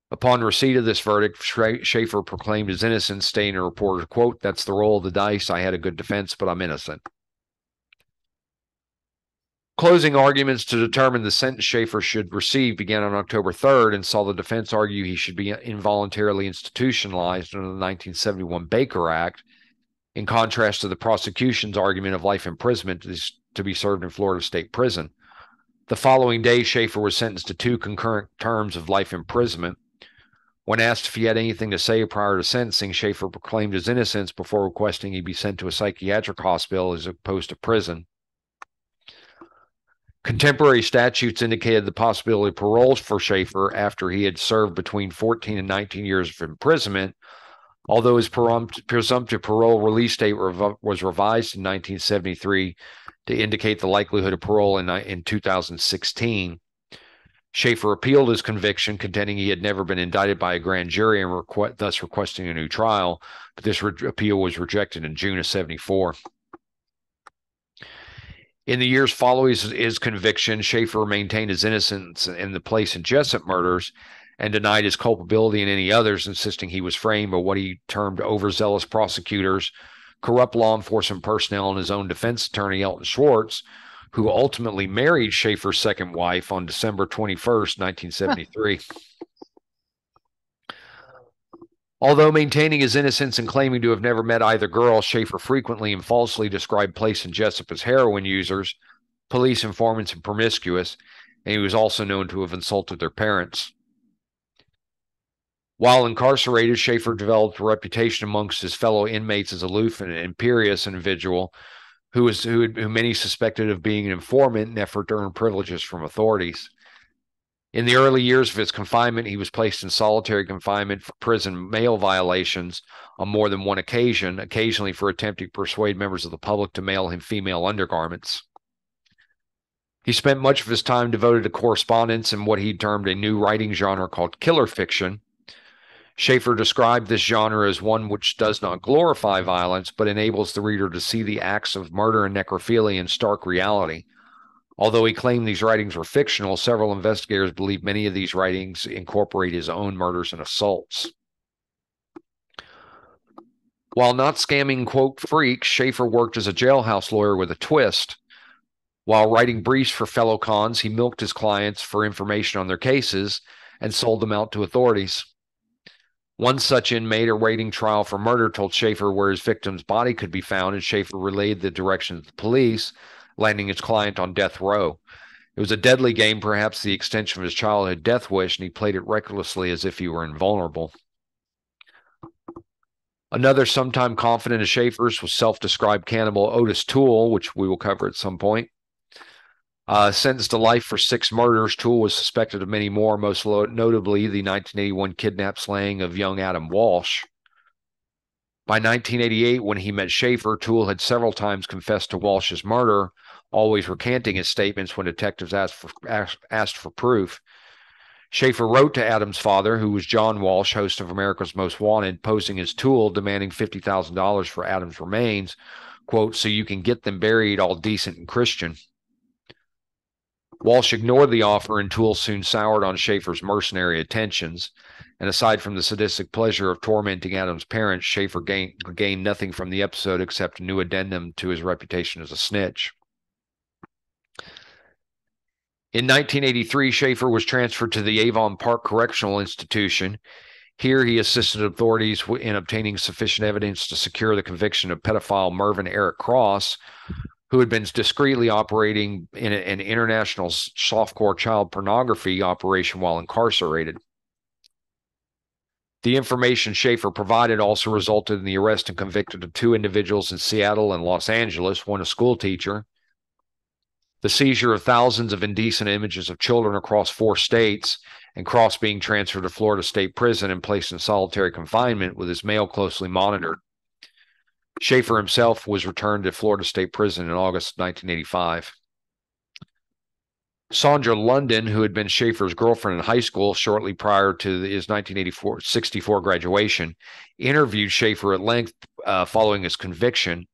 Upon receipt of this verdict, Schaefer proclaimed his innocence, stating in a reporter, quote, "That's the roll of the dice. I had a good defense, but I'm innocent." Closing arguments to determine the sentence Schaefer should receive began on October 3rd and saw the defense argue he should be involuntarily institutionalized under the 1971 Baker Act, in contrast to the prosecution's argument of life imprisonment to be served in Florida State Prison. The following day, Schaefer was sentenced to 2 concurrent terms of life imprisonment. When asked if he had anything to say prior to sentencing, Schaefer proclaimed his innocence before requesting he be sent to a psychiatric hospital as opposed to prison. Contemporary statutes indicated the possibility of parole for Schaefer after he had served between 14 and 19 years of imprisonment, although his presumptive parole release date was revised in 1973 to indicate the likelihood of parole in 2016. Schaefer appealed his conviction, contending he had never been indicted by a grand jury and thus requesting a new trial, but this appeal was rejected in June of 1974. In the years following his conviction, Schaefer maintained his innocence in the Place and Jessup murders and denied his culpability in any others, insisting he was framed by what he termed overzealous prosecutors, corrupt law enforcement personnel, and his own defense attorney, Elton Schwartz, who ultimately married Schaefer's second wife on December 21st, 1973. Although maintaining his innocence and claiming to have never met either girl, Schaefer frequently and falsely described Place and Jessup as heroin users, police informants, and promiscuous, and he was also known to have insulted their parents. While incarcerated, Schaefer developed a reputation amongst his fellow inmates as aloof and imperious individual who many suspected of being an informant in an effort to earn privileges from authorities. In the early years of his confinement, he was placed in solitary confinement for prison mail violations on more than one occasion, occasionally for attempting to persuade members of the public to mail him female undergarments. He spent much of his time devoted to correspondence in what he termed a new writing genre called killer fiction. Schaefer described this genre as one which does not glorify violence, but enables the reader to see the acts of murder and necrophilia in stark reality. Although he claimed these writings were fictional, several investigators believe many of these writings incorporate his own murders and assaults. While not scamming, quote, freaks, Schaefer worked as a jailhouse lawyer with a twist. While writing briefs for fellow cons, he milked his clients for information on their cases and sold them out to authorities. One such inmate awaiting trial for murder told Schaefer where his victim's body could be found, and Schaefer relayed the direction to the police, landing his client on death row. It was a deadly game, perhaps the extension of his childhood death wish, and he played it recklessly as if he were invulnerable. Another sometime confidant of Schaefer's was self-described cannibal Otis Toole, which we will cover at some point. Sentenced to life for 6 murders, Toole was suspected of many more, most notably the 1981 kidnap slaying of young Adam Walsh. By 1988, when he met Schaefer, Toole had several times confessed to Walsh's murder, always recanting his statements when detectives asked for proof. Schaefer wrote to Adam's father, who was John Walsh, host of America's Most Wanted, posing as Toole, demanding $50,000 for Adam's remains, quote, so you can get them buried all decent and Christian. Walsh ignored the offer, and Toole soon soured on Schaefer's mercenary attentions. And aside from the sadistic pleasure of tormenting Adam's parents, Schaefer gained nothing from the episode except a new addendum to his reputation as a snitch. In 1983, Schaefer was transferred to the Avon Park Correctional Institution. Here, he assisted authorities in obtaining sufficient evidence to secure the conviction of pedophile Mervyn Eric Cross, who had been discreetly operating in an international softcore child pornography operation while incarcerated. The information Schaefer provided also resulted in the arrest and conviction of 2 individuals in Seattle and Los Angeles, one a school teacher, the seizure of thousands of indecent images of children across 4 states, and Cross being transferred to Florida State Prison and placed in solitary confinement with his mail closely monitored. Schaefer himself was returned to Florida State Prison in August 1985. Sandra London, who had been Schaefer's girlfriend in high school shortly prior to his 1964 graduation, interviewed Schaefer at length following his conviction.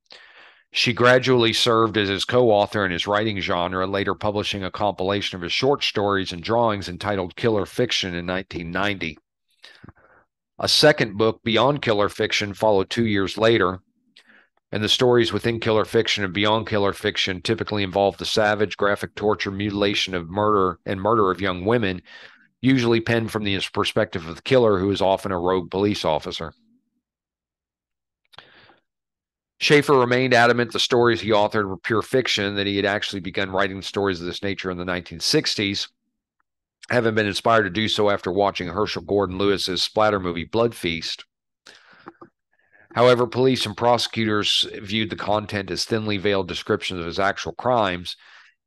She gradually served as his co-author in his writing genre, later publishing a compilation of his short stories and drawings entitled Killer Fiction in 1990. A second book, Beyond Killer Fiction, followed 2 years later, and the stories within Killer Fiction and Beyond Killer Fiction typically involve the savage, graphic torture, mutilation of murder of young women, usually penned from the perspective of the killer, who is often a rogue police officer. Schaefer remained adamant the stories he authored were pure fiction, that he had actually begun writing stories of this nature in the 1960s, having been inspired to do so after watching Herschel Gordon Lewis's splatter movie Blood Feast. However, police and prosecutors viewed the content as thinly veiled descriptions of his actual crimes,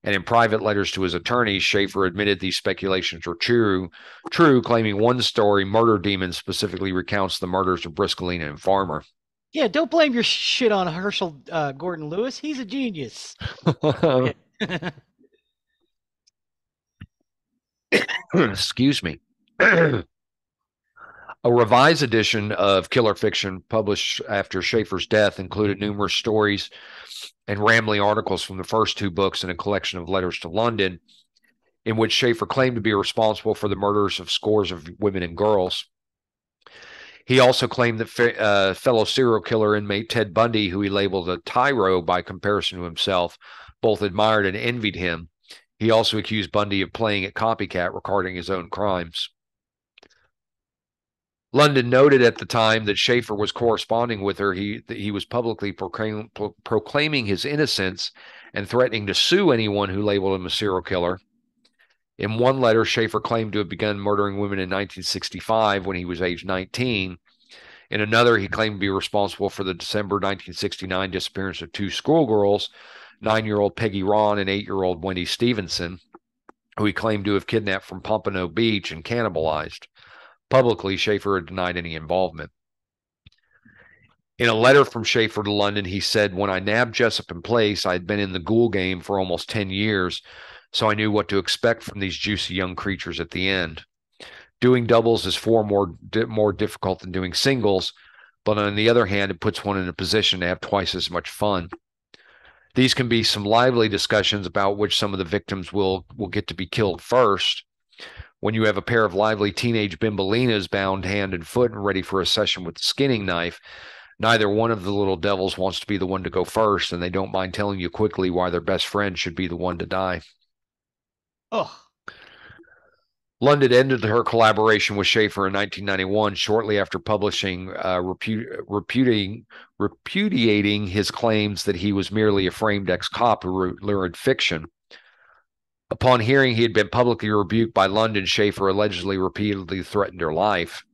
and in private letters to his attorneys, Schaefer admitted these speculations were true, claiming one story, Murder Demon, specifically recounts the murders of Briscolina and Farmer. Yeah, don't blame your shit on Herschel Gordon Lewis. He's a genius. Excuse me. A revised edition of Killer Fiction, published after Schaefer's death, included numerous stories and rambling articles from the first 2 books and a collection of letters to London, in which Schaefer claimed to be responsible for the murders of scores of women and girls. He also claimed that fellow serial killer inmate Ted Bundy, who he labeled a tyro by comparison to himself, both admired and envied him. He also accused Bundy of playing at copycat, recording his own crimes. London noted at the time that Schaefer was corresponding with her. He was publicly proclaiming his innocence and threatening to sue anyone who labeled him a serial killer. In one letter, Schaefer claimed to have begun murdering women in 1965 when he was age 19. In another, he claimed to be responsible for the December 1969 disappearance of 2 schoolgirls, 9-year-old Peggy Ron and 8-year-old Wendy Stevenson, who he claimed to have kidnapped from Pompano Beach and cannibalized. Publicly, Schaefer had denied any involvement. In a letter from Schaefer to London, he said, when I nabbed Jessup in place, I had been in the ghoul game for almost 10 years, so I knew what to expect from these juicy young creatures at the end. Doing doubles is far more difficult than doing singles, but on the other hand, it puts one in a position to have twice as much fun. These can be some lively discussions about which some of the victims will get to be killed first. When you have a pair of lively teenage bimbalinas bound hand and foot and ready for a session with the skinning knife, neither one of the little devils wants to be the one to go first, and they don't mind telling you quickly why their best friend should be the one to die. Oh. London ended her collaboration with Schaefer in 1991, shortly after publishing repudiating his claims that he was merely a framed ex-cop who wrote lurid fiction. Upon hearing he had been publicly rebuked by London, Schaefer allegedly repeatedly threatened her life.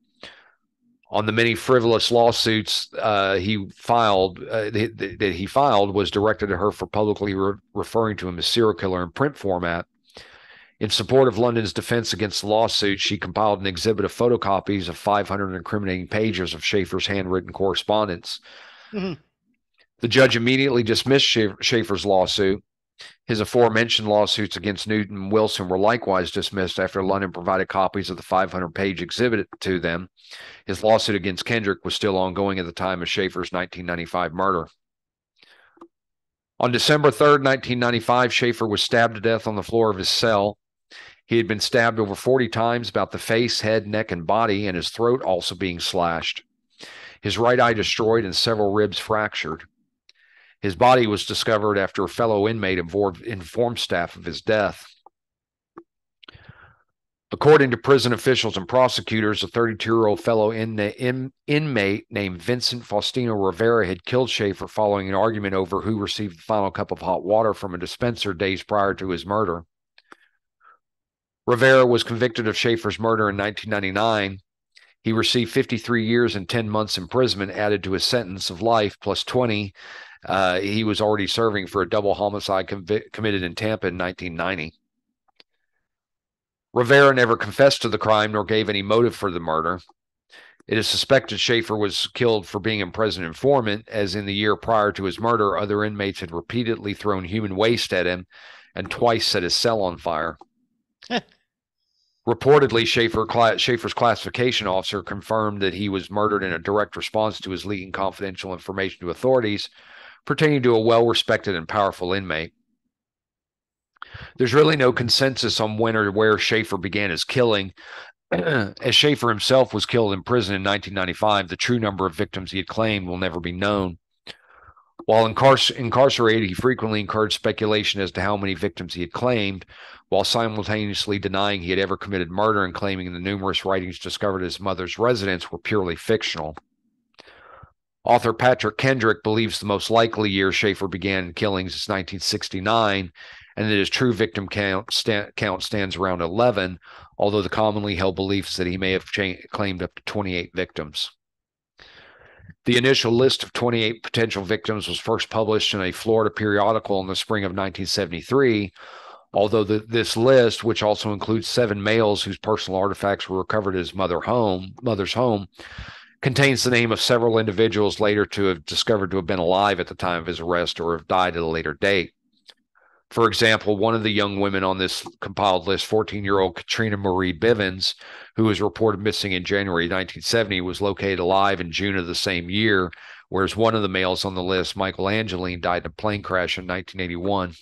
On the many frivolous lawsuits he filed that he filed was directed at her for publicly referring to him as serial killer in print format. In support of London's defense against the lawsuit, she compiled an exhibit of photocopies of 500 incriminating pages of Schaefer's handwritten correspondence. Mm-hmm. The judge immediately dismissed Schaefer's lawsuit. His aforementioned lawsuits against Newton and Wilson were likewise dismissed after London provided copies of the 500-page exhibit to them. His lawsuit against Kendrick was still ongoing at the time of Schaefer's 1995 murder. On December 3rd, 1995, Schaefer was stabbed to death on the floor of his cell. He had been stabbed over 40 times about the face, head, neck, and body, and his throat also being slashed. His right eye destroyed and several ribs fractured. His body was discovered after a fellow inmate informed staff of his death. According to prison officials and prosecutors, a 32-year-old fellow inmate named Vincent Faustino Rivera had killed Schaefer following an argument over who received the final cup of hot water from a dispenser days prior to his murder. Rivera was convicted of Schaefer's murder in 1999. He received 53 years and 10 months imprisonment added to his sentence of life plus 20 he was already serving for a double homicide committed in Tampa in 1990. Rivera never confessed to the crime nor gave any motive for the murder. It is suspected Schaefer was killed for being a prison informant, as in the year prior to his murder, other inmates had repeatedly thrown human waste at him and twice set his cell on fire. Reportedly, Schaefer's classification officer confirmed that he was murdered in a direct response to his leaking confidential information to authorities pertaining to a well-respected and powerful inmate. There's really no consensus on when or where Schaefer began his killing. As Schaefer himself was killed in prison in 1995, the true number of victims he had claimed will never be known. While incarcerated, he frequently encouraged speculation as to how many victims he had claimed, while simultaneously denying he had ever committed murder and claiming the numerous writings discovered at his mother's residence were purely fictional. Author Patrick Kendrick believes the most likely year Schaefer began killings is 1969, and that his true victim count stands around 11, although the commonly held belief is that he may have claimed up to 28 victims. The initial list of 28 potential victims was first published in a Florida periodical in the spring of 1973, although this list, which also includes 7 males whose personal artifacts were recovered at his mother's home, contains the name of several individuals later to have discovered to have been alive at the time of his arrest or have died at a later date. For example, one of the young women on this compiled list, 14-year-old Katrina Marie Bivens, who was reported missing in January 1970, was located alive in June of the same year, whereas one of the males on the list, Michael Angeline, died in a plane crash in 1981.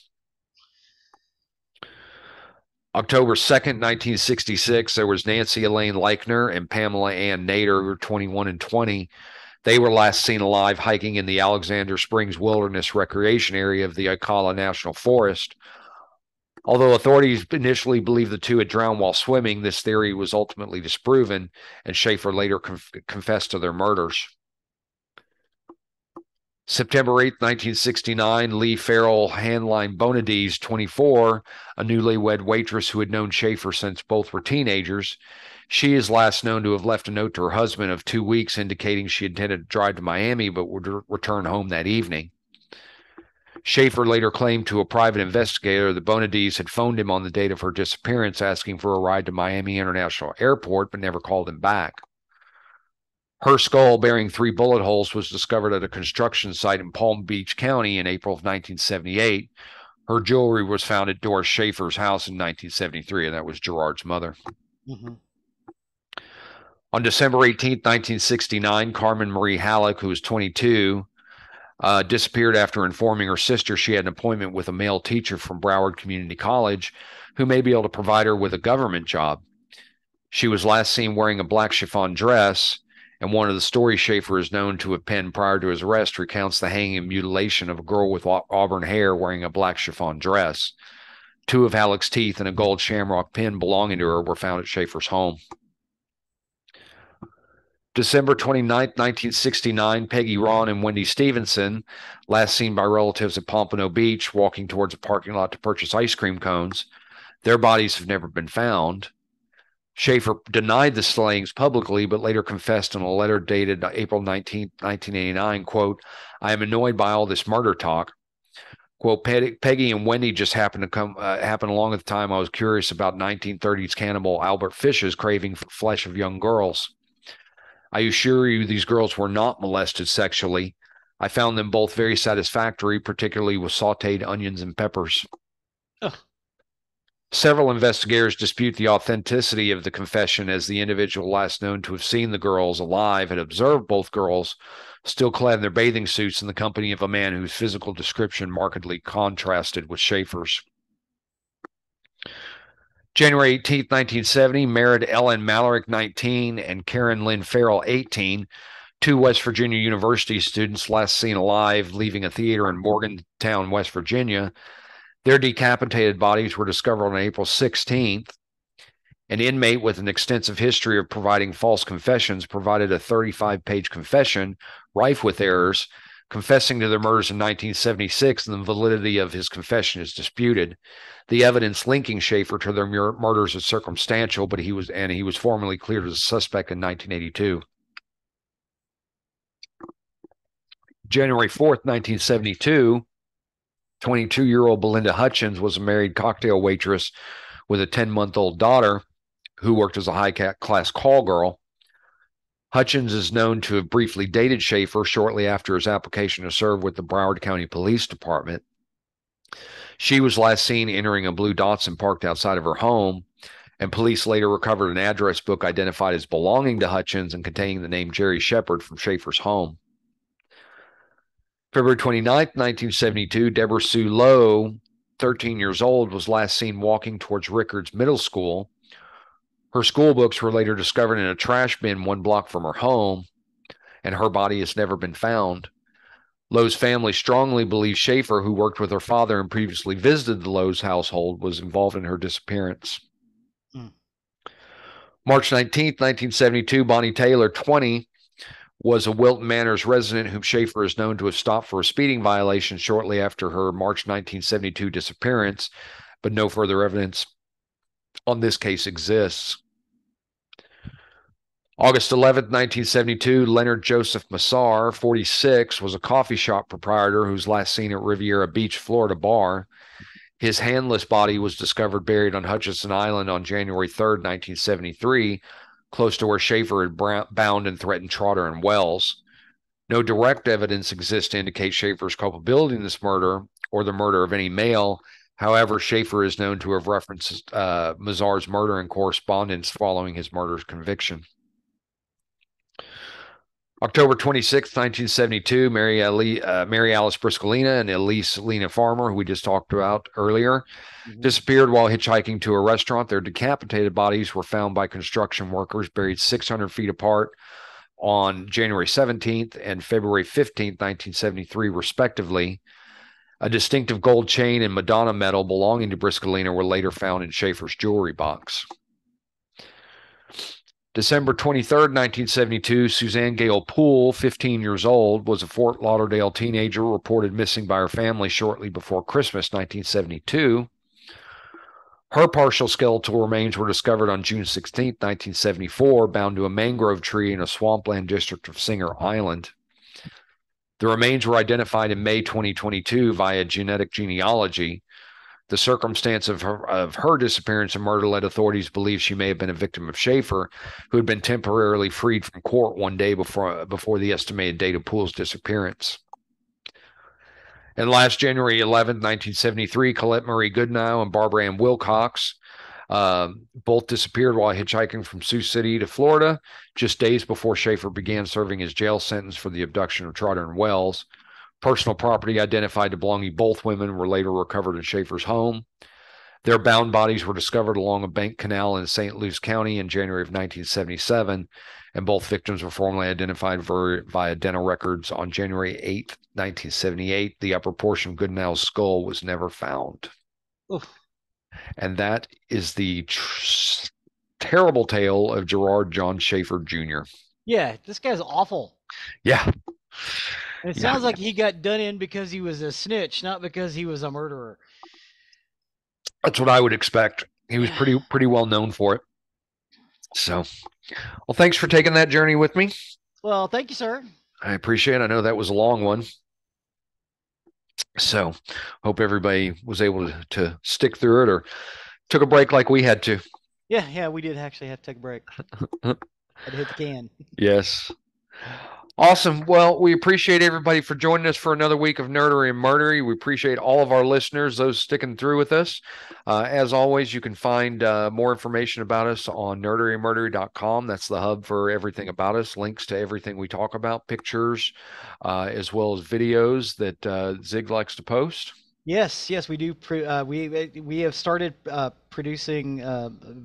October 2nd, 1966, there was Nancy Elaine Leichner and Pamela Ann Nader, who were 21 and 20. They were last seen alive hiking in the Alexander Springs Wilderness Recreation Area of the Ocala National Forest. Although authorities initially believed the two had drowned while swimming, this theory was ultimately disproven, and Schaefer later confessed to their murders. September 8, 1969, Lee Farrell Handline Bonadies, 24, a newlywed waitress who had known Schaefer since both were teenagers. She is last known to have left a note to her husband of 2 weeks indicating she intended to drive to Miami but would return home that evening. Schaefer later claimed to a private investigator that Bonadies had phoned him on the date of her disappearance asking for a ride to Miami International Airport but never called him back. Her skull, bearing 3 bullet holes, was discovered at a construction site in Palm Beach County in April of 1978. Her jewelry was found at Doris Schaefer's house in 1973, and that was Gerard's mother. Mm-hmm. On December 18, 1969, Carmen Marie Halleck, who was 22, disappeared after informing her sister she had an appointment with a male teacher from Broward Community College who may be able to provide her with a government job. She was last seen wearing a black chiffon dress, and one of the stories Schaefer is known to have penned prior to his arrest recounts the hanging and mutilation of a girl with auburn hair wearing a black chiffon dress. Two of Halleck's teeth and a gold shamrock pin belonging to her were found at Schaefer's home. December 29, 1969, Peggy Ron and Wendy Stevenson, last seen by relatives at Pompano Beach, walking towards a parking lot to purchase ice cream cones. Their bodies have never been found. Schaefer denied the slayings publicly, but later confessed in a letter dated April 19, 1989, quote, "I am annoyed by all this murder talk. Quote, Peggy and Wendy just happened to happen along at the time I was curious about 1930s cannibal Albert Fish's craving for flesh of young girls. I assure you these girls were not molested sexually. I found them both very satisfactory, particularly with sauteed onions and peppers." Ugh. Several investigators dispute the authenticity of the confession, as the individual last known to have seen the girls alive had observed both girls still clad in their bathing suits in the company of a man whose physical description markedly contrasted with Schaefer's. January 18, 1970, Merritt Ellen Malarick, 19, and Karen Lynn Farrell, 18, two West Virginia University students last seen alive leaving a theater in Morgantown, West Virginia. Their decapitated bodies were discovered on April 16th. An inmate with an extensive history of providing false confessions provided a 35-page confession, rife with errors, confessing to their murders in 1976, and the validity of his confession is disputed. The evidence linking Schaefer to their murders is circumstantial, but he was formally cleared as a suspect in 1982. January 4th, 1972, 22-year-old Belinda Hutchins was a married cocktail waitress with a 10-month-old daughter who worked as a high-class call girl. Hutchins is known to have briefly dated Schaefer shortly after his application to serve with the Broward County Police Department. She was last seen entering a blue Datsun parked outside of her home, and police later recovered an address book identified as belonging to Hutchins and containing the name Jerry Shepard from Schaefer's home. February 29, 1972, Deborah Sue Lowe, 13 years old, was last seen walking towards Rickards Middle School. Her school books were later discovered in a trash bin 1 block from her home, and her body has never been found. Lowe's family strongly believes Schaefer, who worked with her father and previously visited the Lowe's household, was involved in her disappearance. March 19, 1972, Bonnie Taylor, 20, was a Wilton Manors resident whom Schaefer is known to have stopped for a speeding violation shortly after her March 1972 disappearance, but no further evidence on this case exists. August 11, 1972, Leonard Joseph Massar, 46, was a coffee shop proprietor who was last seen at Riviera Beach, Florida bar. His handless body was discovered buried on Hutchinson Island on January 3, 1973, close to where Schaefer had bound and threatened Trotter and Wells. No direct evidence exists to indicate Schaefer's culpability in this murder or the murder of any male. However, Schaefer is known to have referenced Massar's murder in correspondence following his murder's conviction. October 26, 1972, Mary Alice Briscolina and Elise Lena Farmer, who we just talked about earlier, disappeared while hitchhiking to a restaurant. Their decapitated bodies were found by construction workers buried 600 feet apart on January 17th and February 15th, 1973, respectively. A distinctive gold chain and Madonna medal belonging to Briscolina were later found in Schaefer's jewelry box. December 23, 1972, Suzanne Gale Poole, 15 years old, was a Fort Lauderdale teenager reported missing by her family shortly before Christmas 1972. Her partial skeletal remains were discovered on June 16, 1974, bound to a mangrove tree in a swampland district of Singer Island. The remains were identified in May 2022 via genetic genealogy. The circumstance of her disappearance and murder led authorities to believe she may have been a victim of Schaefer, who had been temporarily freed from court one day before the estimated date of Poole's disappearance. And last January 11, 1973, Colette Marie Goodnow and Barbara Ann Wilcox both disappeared while hitchhiking from Sioux City to Florida, just days before Schaefer began serving his jail sentence for the abduction of Trotter and Wells. Personal property identified to belonging to both women were later recovered in Schaefer's home. Their bound bodies were discovered along a bank canal in St. Louis County in January of 1977, and both victims were formally identified via dental records on January 8, 1978. The upper portion of Goodnow's skull was never found. Oof. and that is the terrible tale of Gerard John Schaefer Jr. Yeah, this guy's awful. Yeah, And it yeah, sounds like he got done in because he was a snitch, not because he was a murderer. that's what I would expect. He was Yeah. pretty well known for it. So, well, thanks for taking that journey with me. Well, thank you, sir. I appreciate it. I know that was a long one. So, hope everybody was able to stick through it or took a break like we had to. Yeah, yeah, we did actually have to take a break. Had to hit the can. Yes. Awesome. Well, we appreciate everybody for joining us for another week of Nerdery and Murdery. We appreciate all of our listeners, those sticking through with us. As always, you can find more information about us on nerderyandmurdery.com. That's the hub for everything about us, links to everything we talk about, pictures, as well as videos that Zig likes to post. Yes, yes, we do. We have started producing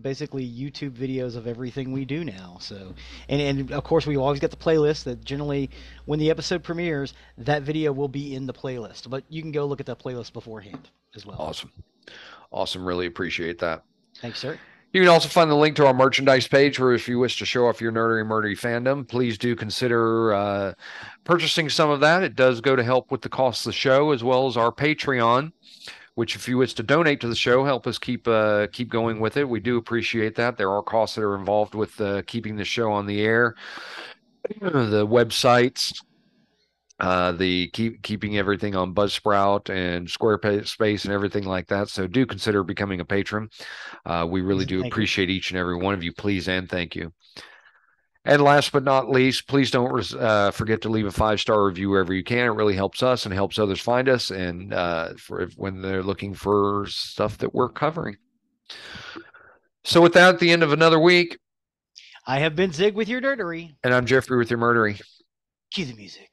basically YouTube videos of everything we do now. So, and of course, we always get the playlist that generally, when the episode premieres, that video will be in the playlist. But you can go look at the playlist beforehand as well. Awesome. Awesome. Really appreciate that. Thanks, sir. You can also find the link to our merchandise page where if you wish to show off your nerdery and murdery fandom, please do consider purchasing some of that. It does go to help with the cost of the show as well as our Patreon, which if you wish to donate to the show, help us keep going with it. We do appreciate that. There are costs that are involved with keeping the show on the air, the websites, the keeping everything on Buzzsprout and Squarespace and everything like that. So do consider becoming a patron. We really do Thank you. appreciate each and every one of you. Please and thank you. And last but not least, please don't forget to leave a 5-star review wherever you can. It really helps us and helps others find us, and for when they're looking for stuff that we're covering. So with that, at the end of another week, I have been Zig with your nerdery. and I'm Jeffrey with your murdery. Cue the music.